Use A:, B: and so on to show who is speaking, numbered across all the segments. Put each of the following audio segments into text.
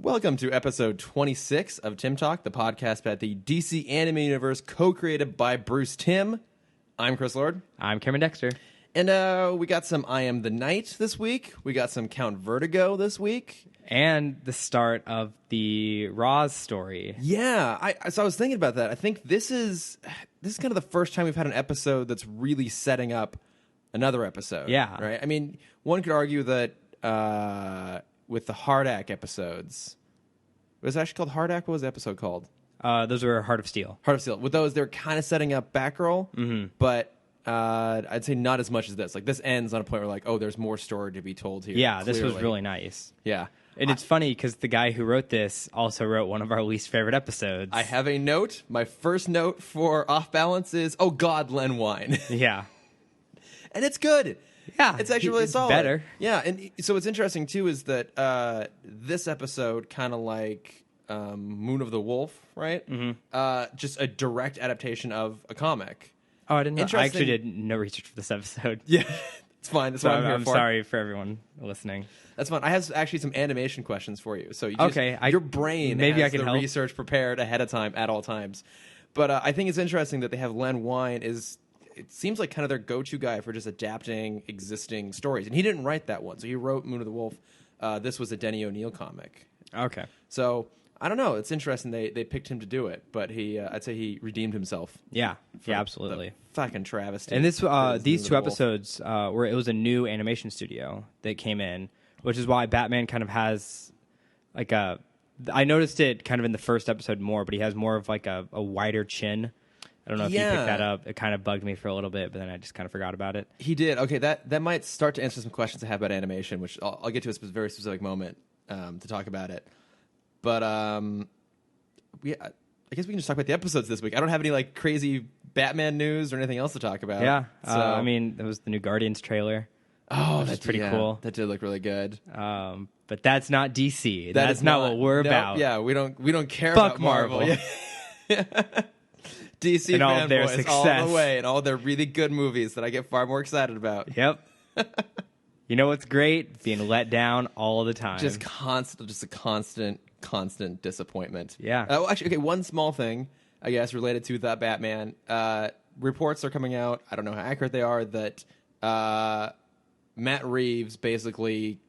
A: Welcome to episode 26 of Timm Talk, the podcast about the DC Anime Universe, co-created by Bruce Timm. I'm Chris Lord.
B: I'm Cameron Dexter.
A: And we got some I Am the Night this week. We got some Count Vertigo this week.
B: And the start of the Roz story.
A: Yeah, so I was thinking about that. I think this is kind of the first time we've had an episode that's really setting up another episode.
B: Yeah.
A: Right? I mean, one could argue that with the Hardak episodes, was it actually called Hardak? What was the episode called?
B: Those were Heart of Steel.
A: Heart of Steel. With those, they're kind of setting up Batgirl, but I'd say not as much as this. Like, this ends on a point where, like, oh, there's more story to be told here.
B: Yeah,
A: clearly.
B: This was really nice.
A: Yeah.
B: And it's funny because the guy who wrote this also wrote one of our least favorite episodes.
A: I have a note. My first note for Off Balance is, oh, God, Len Wein.
B: Yeah.
A: And it's good.
B: Yeah.
A: It's actually really solid.
B: Better.
A: Yeah, and so what's interesting, too, is that this episode, kind of like Moon of the Wolf, right? Mm-hmm. Just a direct adaptation of a comic.
B: Oh, I didn't know. I actually did no research for this episode.
A: Yeah, it's fine. That's what I'm here for.
B: I'm sorry for everyone listening.
A: That's fine. I have actually some animation questions for you. So your brain
B: maybe
A: has
B: I can
A: the
B: help.
A: research prepared ahead of time at all times. But I think it's interesting that they have Len Wein it seems like kind of their go-to guy for just adapting existing stories. And he didn't write that one. So he wrote Moon of the Wolf. This was a Denny O'Neil comic.
B: Okay.
A: So I don't know. It's interesting they picked him to do it. But I'd say he redeemed himself.
B: Yeah. Yeah, absolutely.
A: Fucking travesty.
B: And these two episodes it was a new animation studio that came in, which is why Batman kind of has like I noticed it kind of in the first episode more, but he has more of like a wider chin. I don't know if you picked that up. It kind of bugged me for a little bit, but then I just kind of forgot about it.
A: He did. Okay, that might start to answer some questions I have about animation, which I'll get to a very specific moment to talk about it. But I guess we can just talk about the episodes this week. I don't have any like crazy Batman news or anything else to talk about.
B: Yeah,
A: so
B: I mean, there was the new Guardians trailer.
A: Oh,
B: that's pretty cool.
A: That did look really good.
B: But that's not DC. That's not what we're about.
A: Yeah, we don't care
B: Fuck
A: about Marvel. Yeah. DC
B: and all their
A: fanboys
B: success.
A: all the way, and all their really good movies that I get far more excited about.
B: Yep. You know what's great? Being let down all the time.
A: Just a constant disappointment.
B: Yeah.
A: Actually, okay, one small thing, I guess, related to that Batman. Reports are coming out, I don't know how accurate they are, that Matt Reeves basically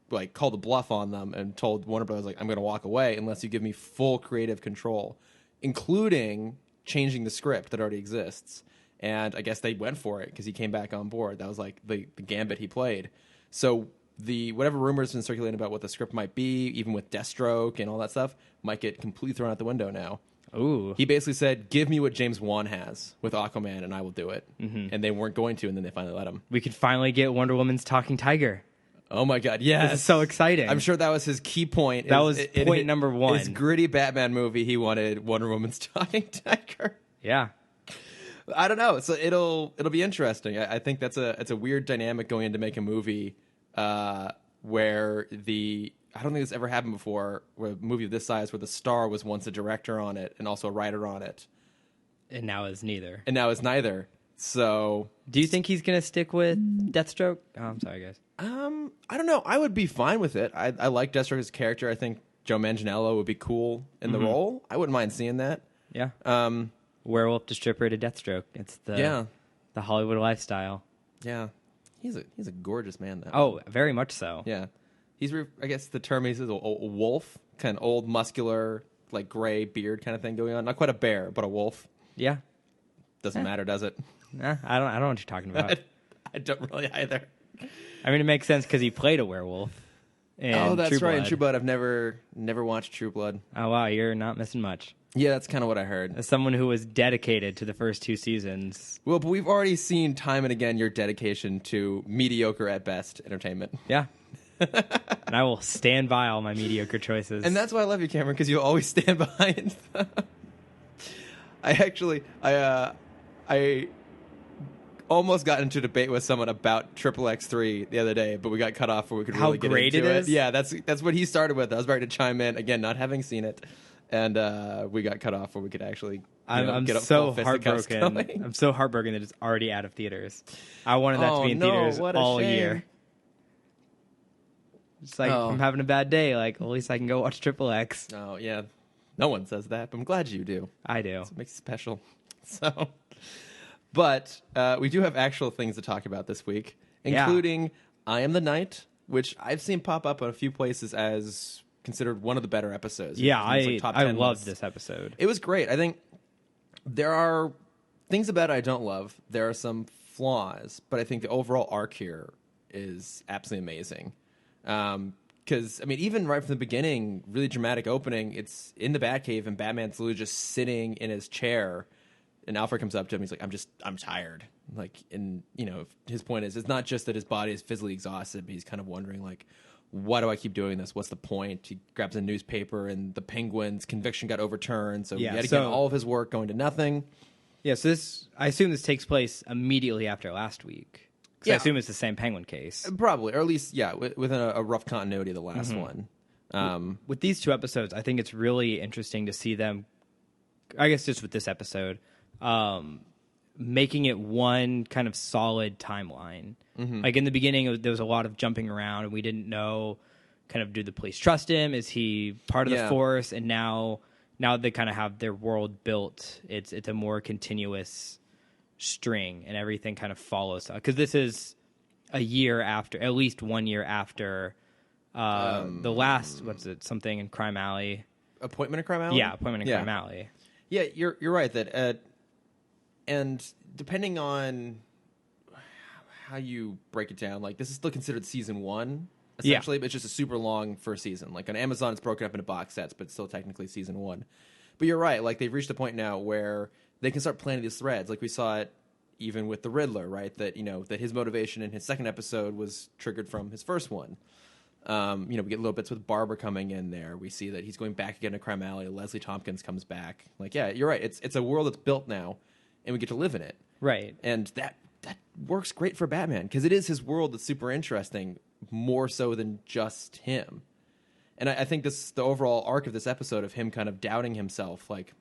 A: like called a bluff on them and told Warner Bros. Like, I'm going to walk away unless you give me full creative control, including changing the script that already exists. And I guess they went for it because he came back on board. That was like the gambit he played. So whatever rumors have been circulating about what the script might be, even with Deathstroke and all that stuff, might get completely thrown out the window now.
B: Ooh.
A: He basically said, give me what James Wan has with Aquaman and I will do it. Mm-hmm. And they weren't going to, and then they finally let him.
B: We could finally get Wonder Woman's talking tiger.
A: Oh my God, yes.
B: This is so exciting.
A: I'm sure that was his key point.
B: That was point number one.
A: His gritty Batman movie, he wanted Wonder Woman's talking tiger.
B: Yeah.
A: I don't know. So it'll be interesting. I think it's a weird dynamic going in to make a movie where I don't think this ever happened before, where a movie of this size where the star was once a director on it and also a writer on it.
B: And now is neither.
A: And now is neither. So
B: do you think he's going to stick with Deathstroke? Oh, I'm sorry, guys.
A: I don't know. I would be fine with it. I like Deathstroke as a character. I think Joe Manganiello would be cool in the role. I wouldn't mind seeing that.
B: Yeah. Werewolf to stripper to Deathstroke. It's the Hollywood lifestyle.
A: Yeah. He's a gorgeous man, though.
B: Oh, very much so.
A: Yeah. I guess the term is a wolf, kind of old, muscular, like gray beard kind of thing going on. Not quite a bear, but a wolf.
B: Yeah.
A: Doesn't matter, does it?
B: Nah, I don't know what you're talking about.
A: I don't really either.
B: I mean, it makes sense because he played a werewolf.
A: Oh, that's right. In True Blood, I've never watched True Blood.
B: Oh wow, you're not missing much.
A: Yeah, that's kind of what I heard.
B: As someone who was dedicated to the first two seasons.
A: Well, but we've already seen time and again your dedication to mediocre at best entertainment.
B: Yeah. And I will stand by all my mediocre choices.
A: And that's why I love you, Cameron, because you always stand behind them. I almost got into a debate with someone about Triple X3 the other day, but we got cut off before we could really get into it.
B: How great it is?
A: Yeah, that's what he started with. I was about to chime in, again, not having seen it, and we got cut off where we could actually
B: I'm
A: get up
B: so
A: full fisticuffs
B: heartbroken.
A: going.
B: I'm so heartbroken that it's already out of theaters. I wanted that to be in theaters
A: what a
B: all
A: shame.
B: year. It's like, if I'm having a bad day, like, at least I can go watch Triple X.
A: Oh, yeah. No one says that, but I'm glad you do.
B: I do.
A: It makes it special. So, but we do have actual things to talk about this week, including I Am the Night, which I've seen pop up in a few places as considered one of the better episodes.
B: Yeah,
A: top
B: I
A: 10
B: loved
A: lists.
B: this episode.
A: It was great. I think there are things about it I don't love. There are some flaws, but I think the overall arc here is absolutely amazing. Because, I mean, even right from the beginning, really dramatic opening, it's in the Batcave, and Batman's literally just sitting in his chair, and Alfred comes up to him, he's like, I'm tired. Like, and, you know, his point is, it's not just that his body is physically exhausted, but he's kind of wondering, like, why do I keep doing this? What's the point? He grabs a newspaper, and the Penguin's conviction got overturned, so he had to get all of his work going to nothing.
B: Yeah, so I assume this takes place immediately after last week. I assume it's the same Penguin case.
A: Probably, or at least, within a rough continuity of the last one.
B: With these two episodes, I think it's really interesting to see them, I guess just with this episode, making it one kind of solid timeline. Like in the beginning, there was a lot of jumping around, and we didn't know, kind of, do the police trust him? Is he part of the force? And now they kind of have their world built. It's a more continuous string, and everything kind of follows, because this is a year after, at least 1 year after the last, what's it, something in Crime Alley,
A: Appointment in Crime Alley.
B: Appointment in Crime Alley.
A: Yeah, you're right that and depending on how you break it down, like, this is still considered season 1 essentially, but it's just a super long first season. Like on Amazon, it's broken up into box sets, but it's still technically season 1. But you're right, like, they've reached a point now where they can start planting these threads. Like we saw it even with the Riddler, right? That, you know, that his motivation in his second episode was triggered from his first one. You know, we get little bits with Barbara coming in there. We see that he's going back again to Crime Alley. Leslie Tompkins comes back. Like, yeah, you're right. It's a world that's built now, and we get to live in it.
B: Right.
A: And that works great for Batman, because it is his world that's super interesting, more so than just him. And I think the overall arc of this episode of him kind of doubting himself, like,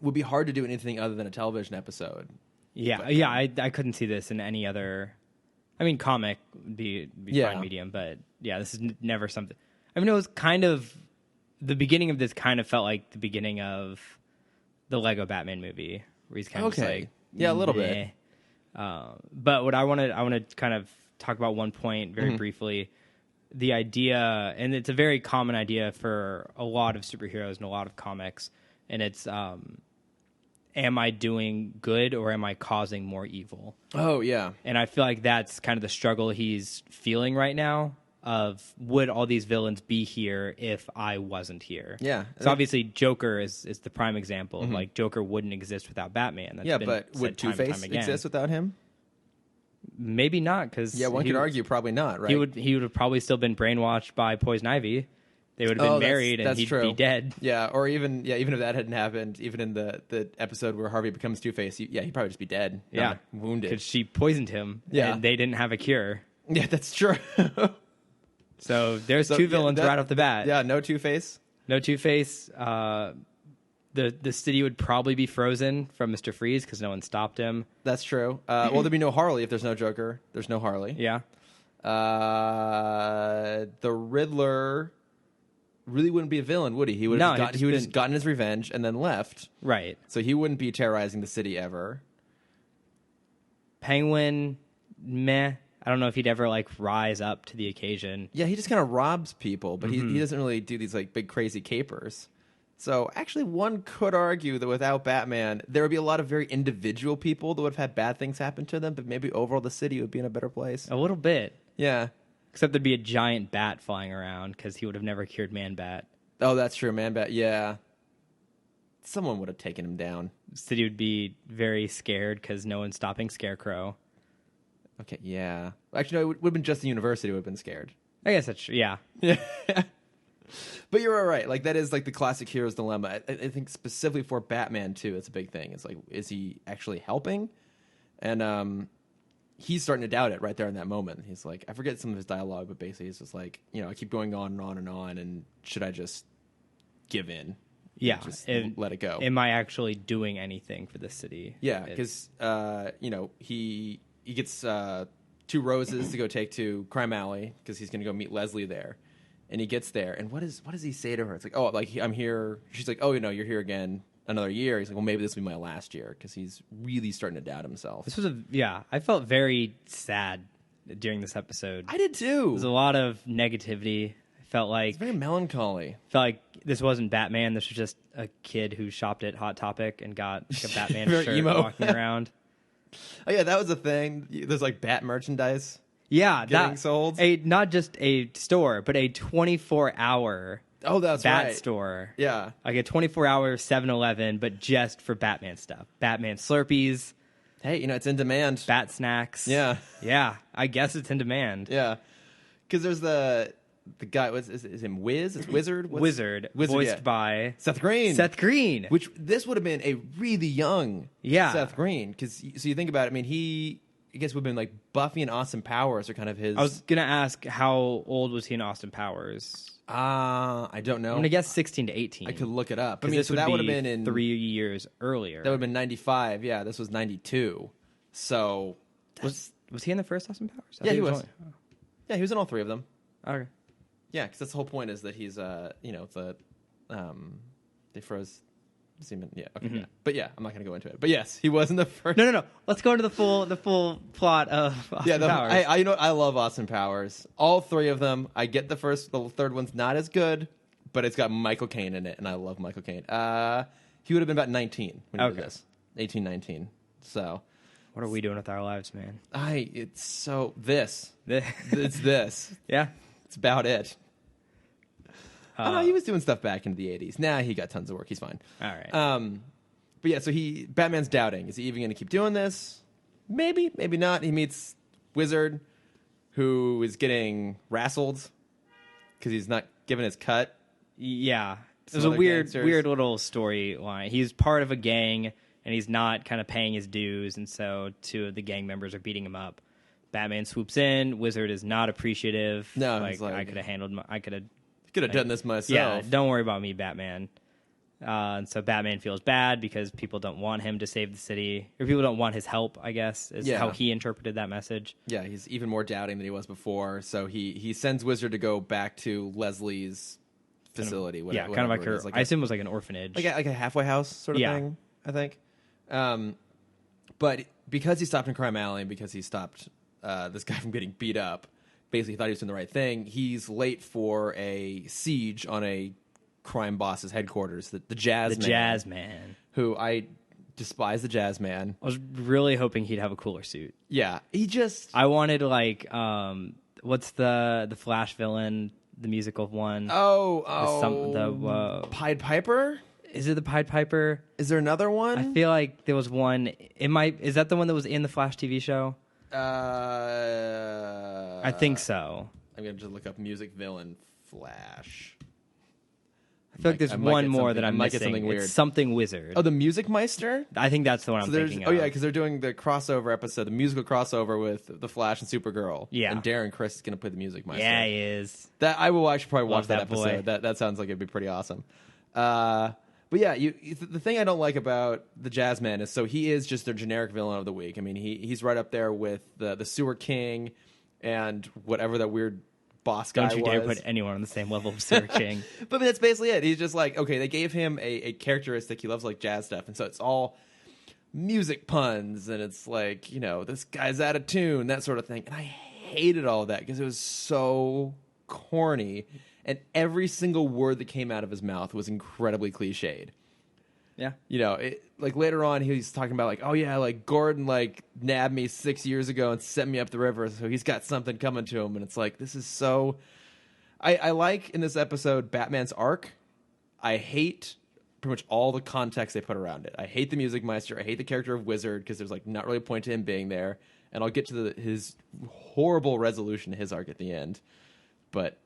A: would be hard to do anything other than a television episode.
B: Yeah, but, I couldn't see this in any other. I mean, comic would be fine medium, but yeah, this is never something. I mean, it was kind of the beginning of this. Kind of felt like the beginning of the Lego Batman movie, where he's kind of just like,
A: a little bit.
B: But what I want to kind of talk about one point very briefly. The idea, and it's a very common idea for a lot of superheroes and a lot of comics, and it's, am I doing good or am I causing more evil? Oh, yeah. And I feel like that's kind of the struggle he's feeling right now, of would all these villains be here if I wasn't here? Yeah. So obviously Joker is the prime example. Of, like, Joker wouldn't exist without Batman. That's
A: but would Two-Face exist without him?
B: Maybe not, because
A: one could argue probably not, right?
B: He would have probably still been brainwashed by Poison Ivy. They would have been married, and he'd be dead. Yeah, or even if that hadn't happened, even in the episode where Harvey becomes Two-Face, he'd probably just be dead. Yeah, wounded, because she poisoned him. Yeah, and they didn't have a cure. Yeah, that's true. So there's two villains right off the bat. Yeah, no Two-Face. No Two-Face. The city would probably be frozen from Mr. Freeze because no one stopped him. That's true. Well, there'd be no Harley if there's no Joker. There's no Harley. Yeah. The Riddler really wouldn't be a villain, would he? He would have just gotten his revenge and then left. Right. So he wouldn't be terrorizing the city ever. Penguin, meh. I don't know if he'd ever, like, rise up to the occasion. Yeah, he just kind of robs people, but he doesn't really do these, like, big crazy capers. So actually, one could argue that without Batman, there would be a lot of very individual people that would have had bad things happen to them, but maybe overall the city would be in a better place. A little bit. Yeah. Except there'd be a giant bat flying around because he would have never cured Man-Bat. Oh, that's true. Man-Bat, yeah. Someone would have taken him down. The city would be very scared because no one's stopping Scarecrow. Okay, yeah. Actually, no, it would have been just the university would have been scared. I guess that's true, yeah. Yeah. But you're all right. Like, that is, like, the classic hero's dilemma. I think specifically for Batman, too, it's a big thing. It's like, is he actually helping? And he's starting to doubt it right there in that moment. He's like, I forget some of his dialogue, but basically he's just like, you know, I keep going on and on and on, and should I just give in? Yeah. Just let it go. Am I actually doing anything for the city? Yeah, because, you know, he gets
A: 2 roses to go take to Crime Alley because he's going to go meet Leslie there. And he gets there, and what does he say to her? It's like, oh, like I'm here. She's like, oh, you're here again another year. He's like, well, maybe this will be my last year because he's really starting to doubt himself.
B: This was I felt very sad during this episode.
A: I did too.
B: There's a lot of negativity. I felt like
A: it's very melancholy.
B: Felt like this wasn't Batman. This was just a kid who shopped at Hot Topic and got like a Batman
A: Very
B: shirt
A: emo.
B: walking around.
A: Oh yeah, that was a thing. There's like Bat merchandise.
B: Yeah,
A: getting sold.
B: Not just a store, but a 24-hour
A: that's
B: Bat
A: right.
B: store.
A: Yeah,
B: like a 24-hour 7-Eleven, but just for Batman stuff. Batman Slurpees.
A: Hey, it's in demand.
B: Bat snacks.
A: Yeah,
B: I guess it's in demand.
A: Yeah, because there's the guy. Is him Wiz? It's Wizard.
B: Wizard, voiced by
A: Seth Green.
B: Which
A: this would have been a really young Seth Green. Because so you think about it. I mean, I guess would have been like Buffy and Austin Powers are kind of his.
B: I was gonna ask how old was he in Austin Powers?
A: I don't know.
B: I'm gonna guess 16 to 18.
A: I could look it up. I
B: mean,
A: so that would have been in
B: 3 years earlier.
A: That would have been 95. Yeah, this was 92. So
B: was he in the first Austin Powers?
A: Yeah, he was. Yeah, he was in all 3 of them.
B: Okay.
A: Yeah, because that's the whole point is that he's they froze. Semen. Yeah. Okay. Yeah. But yeah, I'm not going to go into it. But yes, he was in the first.
B: No. Let's go into the full plot of Austin Powers.
A: I love Austin Powers. All 3 of them. I get the 3rd one's not as good, but it's got Michael Caine in it, and I love Michael Caine. He would have been about 19 when he did this. 18, 19. So.
B: What are we doing with our lives, man?
A: It's so this. It's this.
B: Yeah.
A: It's about it. He was doing stuff back into the 80s. Nah, he got tons of work. He's fine.
B: All right.
A: But yeah, so Batman's doubting. Is he even going to keep doing this? Maybe, maybe not. He meets Wizard, who is getting rassled because he's not given his cut.
B: Yeah. It was a weird little storyline. He's part of a gang, and he's not kind of paying his dues, and so 2 of the gang members are beating him up. Batman swoops in. Wizard is not appreciative.
A: No,
B: I could have handled. I could have.
A: Could have done this myself.
B: Yeah, don't worry about me, Batman. And so Batman feels bad because people don't want him to save the city, or people don't want his help, I guess, is how he interpreted that message. Yeah,
A: he's even more doubting than he was before. So he sends Wizard to go back to Leslie's facility.
B: Kind of like her. I assume it was like an orphanage,
A: like a halfway house sort of thing. I think. But because he stopped in Crime Alley, and because he stopped this guy from getting beat up. Basically, he thought he was doing the right thing. He's late for a siege on a crime boss's headquarters. The Jazz Man. Who I despise the Jazz Man.
B: I was really hoping he'd have a cooler suit.
A: Yeah, I
B: wanted like what's the Flash villain, the musical one?
A: The Pied Piper.
B: Is it the Pied Piper?
A: Is there another one?
B: I feel like there was one. Is that the one that was in the Flash TV show? I think so.
A: I'm gonna just look up music villain Flash.
B: I feel like there's one more that I'm missing.
A: Something weird.
B: It's something Wizard.
A: Oh, the Music Meister?
B: I think that's the one I'm thinking of.
A: Oh yeah, because they're doing the crossover episode, the musical crossover with the Flash and Supergirl.
B: Yeah,
A: and Darren Criss is gonna play the Music Meister.
B: Yeah, he is.
A: I should probably watch that
B: Boy.
A: episode. That sounds like it'd be pretty awesome. But yeah, the thing I don't like about the Jazzman is he is just their generic villain of the week. I mean, he's right up there with the Sewer King and whatever that weird boss guy was.
B: Don't you dare put anyone on the same level of Sewer King.
A: But that's basically it. He's just like, okay, they gave him a characteristic. He loves like jazz stuff. And so it's all music puns. And it's like, this guy's out of tune, that sort of thing. And I hated all of that because it was so corny. And every single word that came out of his mouth was incredibly cliched.
B: Yeah.
A: Like later on, he's talking about like, oh yeah, like Gordon like nabbed me 6 years ago and sent me up the river, so he's got something coming to him. And it's like, this is so. I like in this episode Batman's arc. I hate pretty much all the context they put around it. I hate the Music Meister. I hate the character of Wizard because there's like not really a point to him being there. And I'll get to his horrible resolution to his arc at the end. But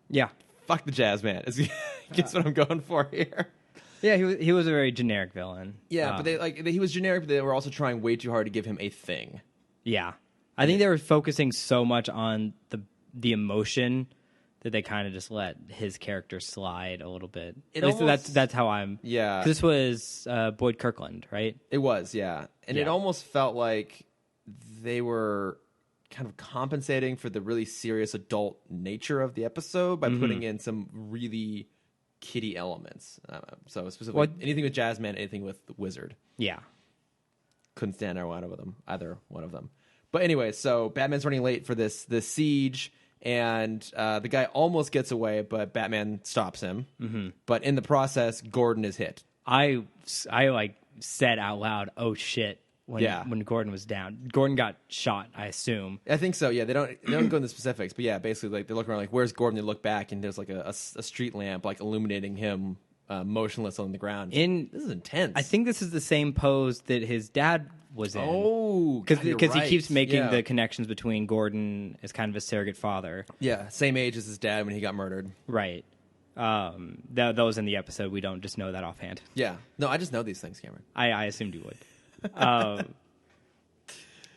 B: yeah,
A: fuck the Jazz Man. Guess what I'm going for here.
B: Yeah, he was a very generic villain.
A: Yeah, but he was generic, but they were also trying way too hard to give him a thing.
B: Yeah, I think they were focusing so much on the emotion that they kind of just let his character slide a little bit. That's how I'm.
A: Yeah,
B: this was Boyd Kirkland, right?
A: It was, yeah, and it almost felt like they were kind of compensating for the really serious adult nature of the episode by putting in some really kiddie elements. So specifically, anything with Jazzman, anything with the Wizard.
B: Yeah.
A: Couldn't stand either one of them. But anyway, so Batman's running late for this siege, and the guy almost gets away, but Batman stops him. Mm-hmm. But in the process, Gordon is hit.
B: I like said out loud, "Oh shit." When Gordon was down. Gordon got shot, I assume.
A: I think so, yeah. They don't go into the specifics, but yeah, basically like they look around like, where's Gordon? They look back and there's like a street lamp like illuminating him motionless on the ground. This is intense.
B: I think this is the same pose that his dad was in.
A: Oh,
B: because
A: right.
B: he keeps making the connections between Gordon as kind of a surrogate father.
A: Yeah, same age as his dad when he got murdered.
B: Right. That was in the episode. We don't just know that offhand.
A: Yeah. No, I just know these things, Cameron.
B: I assumed you would.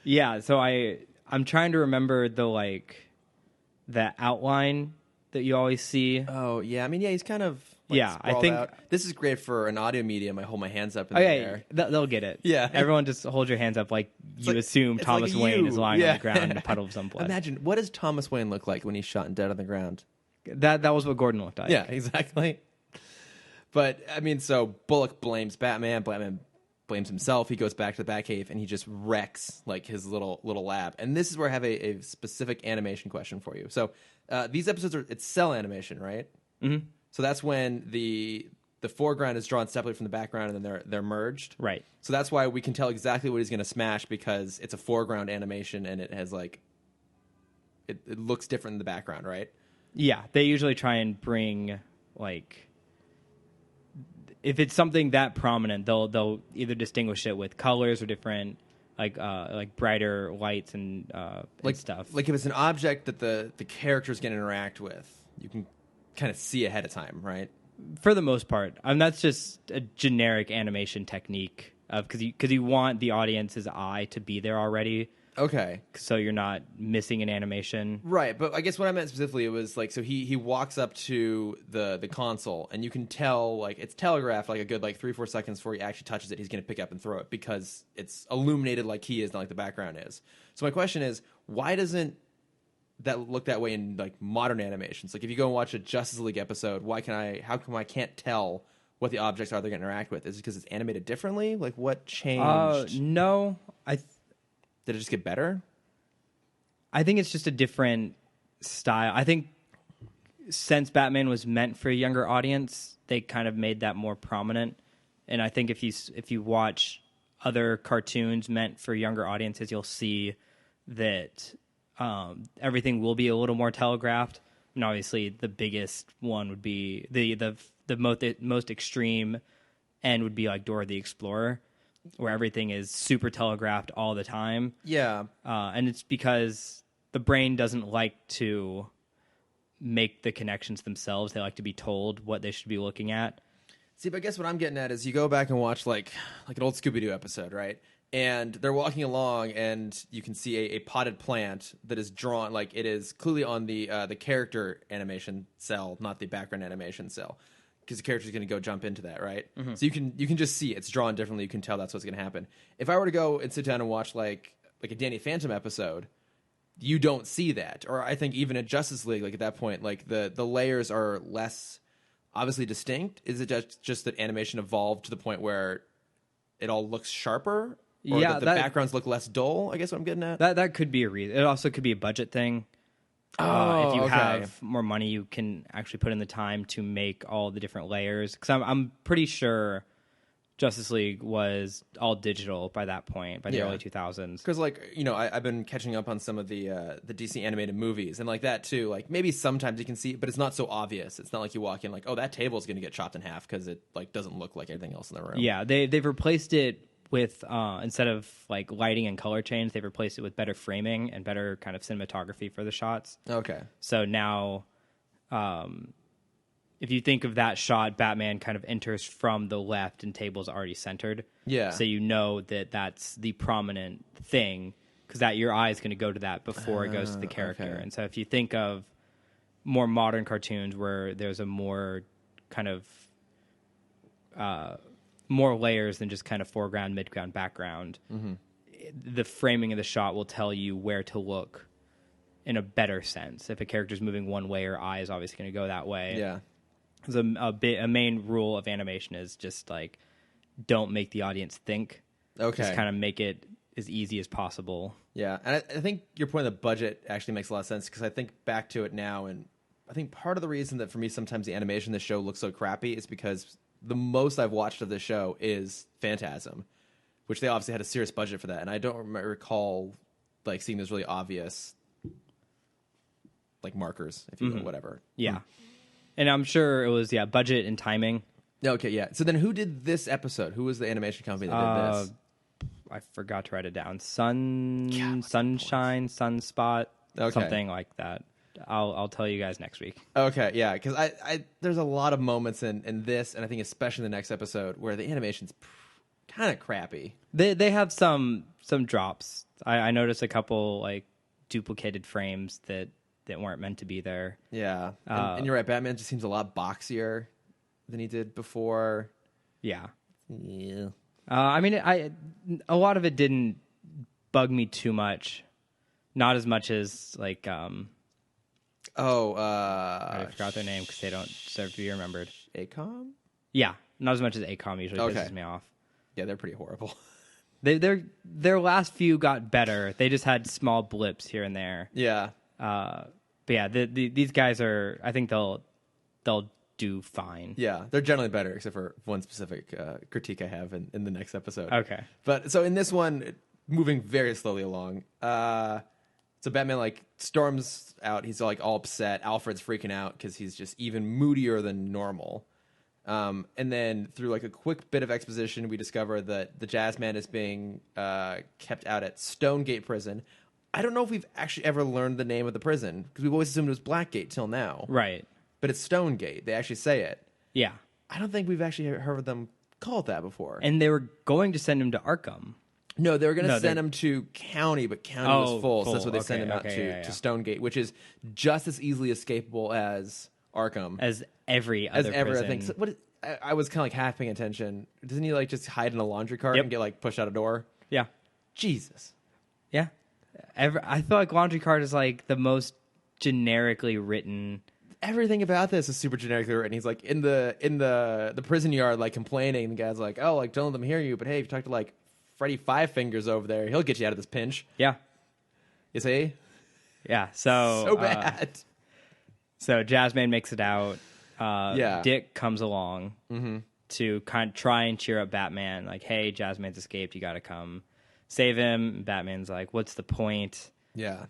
B: Yeah, so I'm trying to remember the outline that you always see.
A: Oh yeah, I mean he's kind of
B: I think
A: out. This is great for an audio medium. I hold my hands up in the air.
B: They'll get it.
A: Yeah,
B: everyone just hold your hands up like you assume Thomas Wayne is lying on the ground in a puddle of some blood.
A: Imagine, what does Thomas Wayne look like when he's shot and dead on the ground?
B: That was what Gordon looked like.
A: Yeah, exactly. But I mean, so Bullock blames Batman. Batman blames himself. He goes back to the Batcave and he just wrecks like his little lab. And this is where I have a specific animation question for you. So these episodes it's cell animation, right? Mm-hmm. So that's when the foreground is drawn separately from the background and then they're merged.
B: Right.
A: So that's why we can tell exactly what he's going to smash, because it's a foreground animation and it has like it looks different in the background, right?
B: Yeah, they usually try and bring like, if it's something that prominent, they'll either distinguish it with colors or different like brighter lights and stuff.
A: Like if it's an object that the characters can interact with, you can kind of see ahead of time, right?
B: For the most part, that's just a generic animation technique of because you want the audience's eye to be there already.
A: Okay.
B: So you're not missing an animation.
A: Right, but I guess what I meant specifically, it was like, so he walks up to the console, and you can tell, like, it's telegraphed, like, a good, like, 3-4 seconds before he actually touches it, he's going to pick up and throw it, because it's illuminated like he is, not like the background is. So my question is, why doesn't that look that way in, like, modern animations? Like, if you go and watch a Justice League episode, how come I can't tell what the objects are they're going to interact with? Is it because it's animated differently? Like, what changed?
B: No,
A: Did it just get better?
B: I think it's just a different style. I think since Batman was meant for a younger audience, they kind of made that more prominent. And I think if you watch other cartoons meant for younger audiences, you'll see that everything will be a little more telegraphed. And obviously, the biggest one would be the most extreme end would be like Dora the Explorer, where everything is super telegraphed all the time.
A: Yeah.
B: And it's because the brain doesn't like to make the connections themselves. They like to be told what they should be looking at.
A: See, but I guess what I'm getting at is you go back and watch like an old Scooby-Doo episode, right? And they're walking along and you can see a potted plant that is drawn, like it is clearly on the character animation cell, not the background animation cell. Because the character's going to go jump into that, right? Mm-hmm. So you can just see it's drawn differently. You can tell that's what's going to happen. If I were to go and sit down and watch like a Danny Phantom episode, you don't see that. Or I think even at Justice League, like at that point, like the layers are less obviously distinct. Is it just that animation evolved to the point where it all looks sharper? Or that the backgrounds look less dull? I guess what I'm getting at.
B: That could be a reason. It also could be a budget thing. If you have more money, you can actually put in the time to make all the different layers. Because I'm pretty sure Justice League was all digital by that point, by the early 2000s.
A: Because, like, you know, I've been catching up on some of the DC animated movies, and like that too. Like maybe sometimes you can see it, but it's not so obvious. It's not like you walk in like, oh, that table's going to get chopped in half because it like doesn't look like anything else in the room.
B: Yeah, they've replaced it with instead of like lighting and color change, they've replaced it with better framing and better kind of cinematography for the shots.
A: Okay.
B: So now, if you think of that shot, Batman kind of enters from the left and table's already centered.
A: Yeah.
B: So you know that that's the prominent thing because that your eye is going to go to that before it goes to the character. Okay. And so if you think of more modern cartoons where there's a more kind of more layers than just kind of foreground, midground, background. Mm-hmm. the framing of the shot will tell you where to look in a better sense. If a character's moving one way, or eye is obviously going to go that way.
A: Yeah.
B: A main rule of animation is just like, don't make the audience think.
A: Okay.
B: Just kind of make it as easy as possible.
A: Yeah, and I think your point of the budget actually makes a lot of sense, because I think back to it now, and I think part of the reason that for me sometimes the animation of the show looks so crappy is because the most I've watched of this show is Phantasm, which they obviously had a serious budget for that, and I don't recall like seeing those really obvious like markers, if you will, whatever.
B: Yeah. And I'm sure it was budget and timing.
A: Okay, yeah. So then who did this episode? Who was the animation company that did this?
B: I forgot to write it down. Sunshine, Sunspot, something like that. I'll tell you guys next week.
A: Okay, yeah, because I there's a lot of moments in this, and I think especially in the next episode, where the animation's kind of crappy.
B: They have some drops. I noticed a couple like duplicated frames that weren't meant to be there.
A: Yeah, and you're right. Batman just seems a lot boxier than he did before.
B: Yeah.
A: Yeah.
B: I mean, a lot of it didn't bug me too much. Not as much as like I forgot their name because they don't deserve to be remembered.
A: ACOM?
B: Yeah, not as much as ACOM usually pisses me off.
A: Yeah, they're pretty horrible.
B: Their last few got better. They just had small blips here and there.
A: Yeah.
B: But yeah, these guys are. I think they'll do fine.
A: Yeah, they're generally better, except for one specific critique I have in the next episode.
B: Okay.
A: But so in this one, moving very slowly along, so Batman like storms out. He's like all upset. Alfred's freaking out because he's just even moodier than normal. And then through like a quick bit of exposition, we discover that the Jazzman is being kept out at Stonegate Prison. I don't know if we've actually ever learned the name of the prison, because we've always assumed it was Blackgate till now.
B: Right.
A: But it's Stonegate. They actually say it.
B: Yeah.
A: I don't think we've actually heard them call it that before.
B: And they were going to send him to Arkham.
A: No, they were going to send him to County, but County was full. So that's what they sent him out to Stonegate, which is just as easily escapable as Arkham.
B: As every other prison.
A: Thing. So I was kind of like half paying attention. Doesn't he like just hide in a laundry cart and get like pushed out a door?
B: Yeah.
A: Jesus.
B: Yeah. I feel like laundry cart is like the most generically written.
A: Everything about this is super generically written. He's like in the prison yard, like complaining. The guy's like, "Oh, like don't let them hear you." But hey, if you talk to like Freddy Five Fingers over there, he'll get you out of this pinch.
B: Yeah.
A: You see?
B: Yeah. So
A: bad.
B: So Jazzman makes it out. Dick comes along to kind of try and cheer up Batman. Like, hey, Jazzman's escaped. You got to come save him. Batman's like, what's the point?
A: Yeah.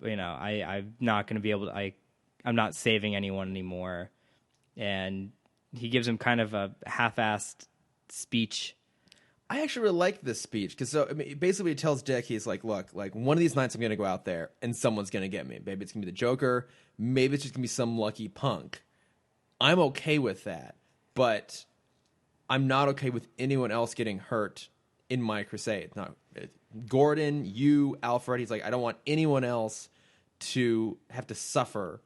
B: I'm not going to be able to. I'm not saving anyone anymore. And he gives him kind of a half-assed speech.
A: I actually really like this speech because basically he tells Dick, he's like, look, like one of these nights I'm going to go out there and someone's going to get me. Maybe it's going to be the Joker. Maybe it's just going to be some lucky punk. I'm okay with that, but I'm not okay with anyone else getting hurt in my crusade. Not Gordon, you, Alfred. He's like, I don't want anyone else to have to suffer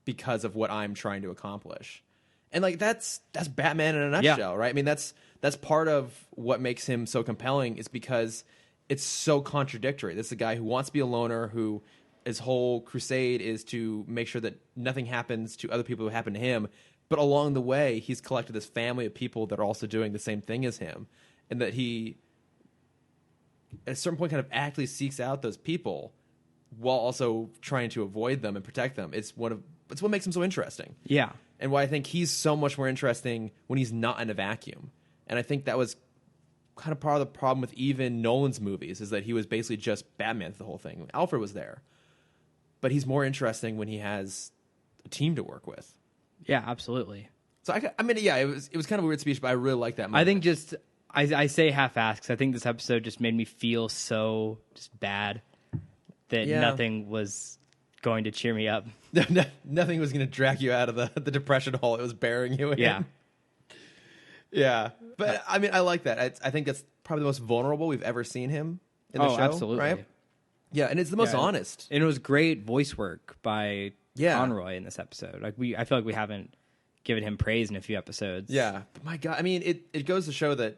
A: because of what I'm trying to accomplish. And like that's Batman in a nutshell, right? I mean, that's part of what makes him so compelling, is because it's so contradictory. This is a guy who wants to be a loner, who his whole crusade is to make sure that nothing happens to other people who happen to him. But along the way, he's collected this family of people that are also doing the same thing as him, and that he, at a certain point, kind of actively seeks out those people while also trying to avoid them and protect them. It's what makes him so interesting.
B: Yeah.
A: And why I think he's so much more interesting when he's not in a vacuum. And I think that was kind of part of the problem with even Nolan's movies, is that he was basically just Batman the whole thing. Alfred was there. But he's more interesting when he has a team to work with.
B: Yeah, absolutely.
A: So, I mean, yeah, it was kind of a weird speech, but I really like that moment.
B: I think just, I say half-assed because I think this episode just made me feel so just bad that nothing was going to cheer me up.
A: Nothing was going to drag you out of the depression hole it was burying you in.
B: Yeah.
A: Yeah. But, I mean, I like that. I think that's probably the most vulnerable we've ever seen him in the show.
B: Absolutely.
A: Right? Yeah, and it's the most honest.
B: And it was great voice work by Conroy in this episode. Like I feel like we haven't given him praise in a few episodes.
A: Yeah. But my God, I mean, it goes to show that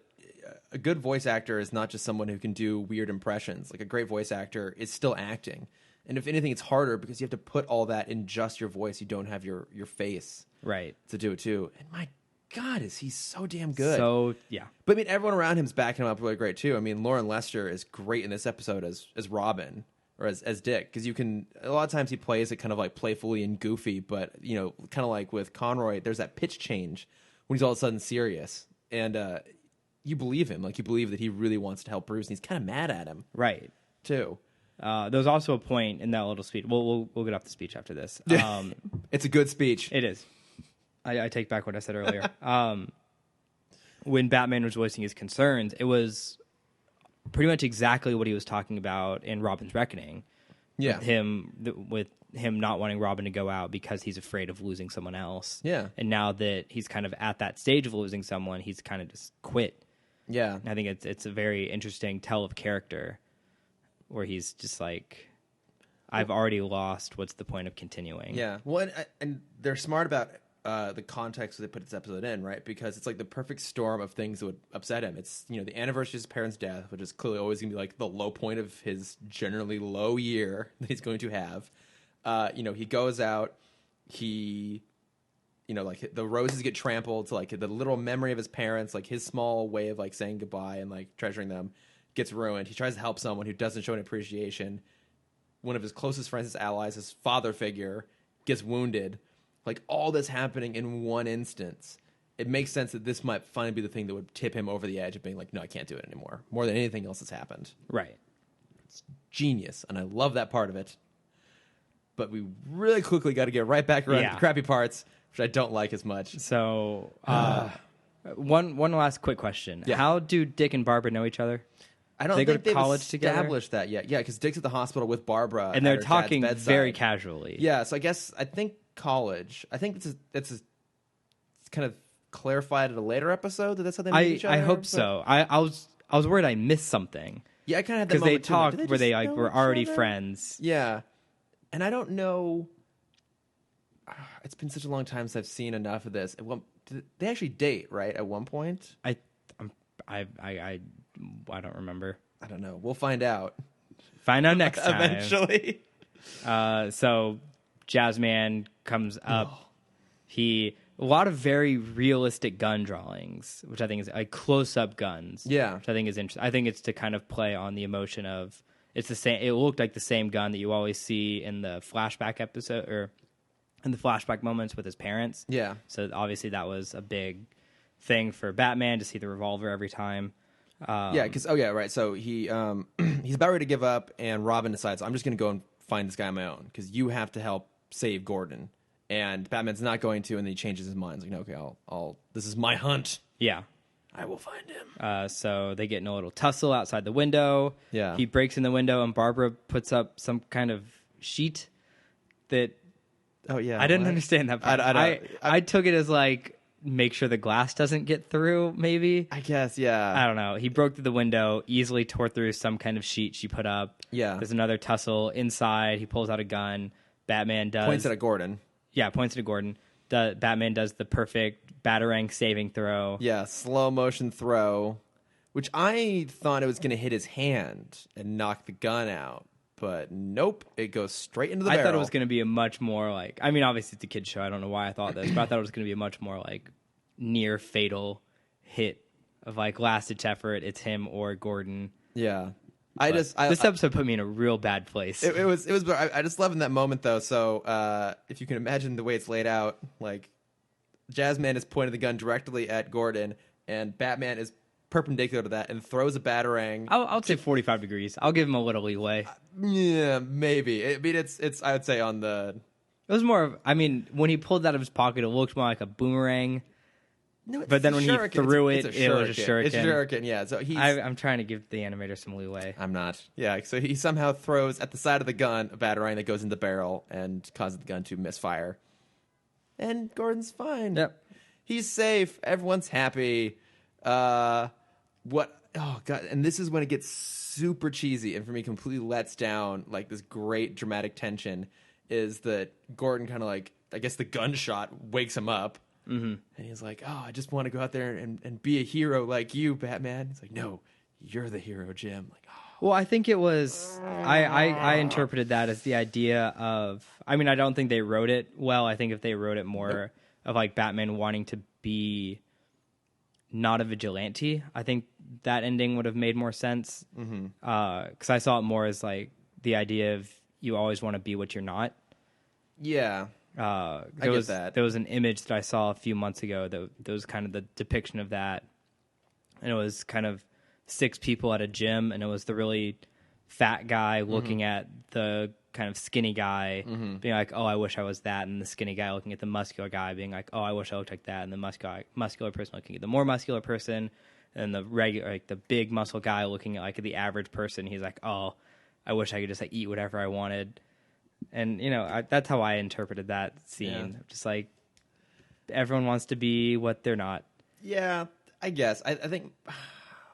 A: a good voice actor is not just someone who can do weird impressions. Like a great voice actor is still acting. And if anything, it's harder because you have to put all that in just your voice. You don't have your face to do it too. And my God, is he so damn good.
B: So, yeah.
A: But I mean, everyone around him's backing him up really great too. I mean, Lauren Lester is great in this episode as Robin or as Dick, because a lot of times he plays it kind of like playfully and goofy, but you know, kind of like with Conroy, there's that pitch change when he's all of a sudden serious, and you believe him, like you believe that he really wants to help Bruce, and he's kind of mad at him,
B: right?
A: Too.
B: There's also a point in that little speech. We'll get off the speech after this.
A: It's a good speech.
B: It is. I take back what I said earlier. When Batman was voicing his concerns, it was pretty much exactly what he was talking about in Robin's Reckoning.
A: Yeah.
B: With him not wanting Robin to go out because he's afraid of losing someone else.
A: Yeah.
B: And now that he's kind of at that stage of losing someone, he's kind of just quit.
A: Yeah.
B: And I think it's a very interesting tell of character where he's just like, I've already lost. What's the point of continuing?
A: Yeah. Well, and they're smart about the context they put this episode in, right? Because it's like the perfect storm of things that would upset him. It's, you know, the anniversary of his parents' death, which is clearly always going to be like the low point of his generally low year that he's going to have. You know, he goes out, you know, like the roses get trampled, so like the little memory of his parents, like his small way of like saying goodbye and like treasuring them gets ruined. He tries to help someone who doesn't show any appreciation. One of his closest friends, his allies, his father figure, gets wounded. Like, all this happening in one instance. It makes sense that this might finally be the thing that would tip him over the edge of being like, no, I can't do it anymore. More than anything else that's happened.
B: Right.
A: It's genius, and I love that part of it. But we really quickly got to get right back around to the crappy parts, which I don't like as much.
B: So, one last quick question.
A: Yeah.
B: How do Dick and Barbara know each other?
A: I don't
B: they
A: think
B: go to college together?
A: Established that yet. Yeah, because Dick's at the hospital with Barbara.
B: And they're
A: at her
B: talking
A: dad's
B: very
A: bedside.
B: casually.
A: Yeah, so I think college. I think it's kind of clarified at a later episode that's how they meet each other.
B: I hope so. I was worried I missed something.
A: Yeah, I kind of had that
B: because they
A: moment
B: talked
A: too.
B: where they like
A: know
B: were
A: each
B: already
A: other?
B: friends.
A: Yeah, and I don't know. It's been such a long time since I've seen enough of this. Did they actually date, right? At one point,
B: I don't remember.
A: I don't know. We'll find out.
B: Find out next time.
A: Eventually.
B: So Jazzman comes up. A lot of very realistic gun drawings, which I think is like close-up guns.
A: Yeah.
B: Which I think is interesting. I think it's to kind of play on the emotion of it's the same. It looked like the same gun that you always see in the flashback episode or in the flashback moments with his parents.
A: Yeah.
B: So obviously that was a big thing for Batman to see the revolver every time.
A: Yeah, because right. So he's about ready to give up, and Robin decides, I'm just going to go and find this guy on my own because you have to help save Gordon. And Batman's not going to, and then he changes his mind. He's like, okay, I'll. This is my hunt.
B: Yeah,
A: I will find him.
B: So they get in a little tussle outside the window.
A: Yeah,
B: he breaks in the window, and Barbara puts up some kind of sheet that.
A: Oh yeah,
B: I didn't understand that part. I took it as like, make sure the glass doesn't get through, maybe.
A: I guess, yeah.
B: I don't know. He broke through the window, easily tore through some kind of sheet she put up.
A: Yeah.
B: There's another tussle inside. He pulls out a gun. Batman does...
A: Points it at Gordon.
B: Yeah, points it at Gordon. Batman does the perfect Batarang saving throw.
A: Yeah, slow motion throw, which I thought it was going to hit his hand and knock the gun out. But nope, it goes straight into the barrel.
B: I thought it was going to be a much more like... I mean, obviously it's a kid's show. I don't know why I thought this, but I thought it was going to be a much more like near fatal hit of like last-ditch effort. It's him or Gordon.
A: Yeah.
B: This episode put me in a real bad place.
A: It was. I just love in that moment though. So if you can imagine the way it's laid out, like Jazzman is pointing the gun directly at Gordon, and Batman is perpendicular to that and throws a Batarang.
B: I'll say 45 degrees. I'll give him a little leeway.
A: Yeah, maybe. I mean, it's. I would say on the.
B: It was more of. I mean, when he pulled it out of his pocket, it looked more like a boomerang.
A: No,
B: but then when he threw it,
A: it
B: was a shuriken.
A: It's a shuriken, yeah. So
B: I'm trying to give the animator some leeway.
A: I'm not. Yeah, so he somehow throws at the side of the gun a Batarang that goes in the barrel and causes the gun to misfire. And Gordon's fine.
B: Yep.
A: He's safe. Everyone's happy. What? Oh god! And this is when it gets super cheesy, and for me, completely lets down like this great dramatic tension. Is that Gordon kind of like I guess the gunshot wakes him up, And he's like, oh, I just want to go out there and be a hero like you, Batman. He's like, no, you're the hero, Jim. Like, oh.
B: Well, I think it was. I interpreted that as the idea of. I mean, I don't think they wrote it well. I think if they wrote it more of like Batman wanting to be not a vigilante, I think that ending would have made more sense. Because I saw it more as like the idea of you always want to be what you're not.
A: Yeah. I get that.
B: There was an image that I saw a few months ago that was kind of the depiction of that, and it was kind of 6 people at a gym, and it was the really fat guy looking at the kind of skinny guy, being like, "Oh, I wish I was that," and the skinny guy looking at the muscular guy, being like, "Oh, I wish I looked like that," and the muscular person looking at the more muscular person, and the regular, like the big muscle guy looking at like the average person. He's like, "Oh, I wish I could just like eat whatever I wanted." And, that's how I interpreted that scene. Yeah. Just like, everyone wants to be what they're not.
A: Yeah, I guess. I think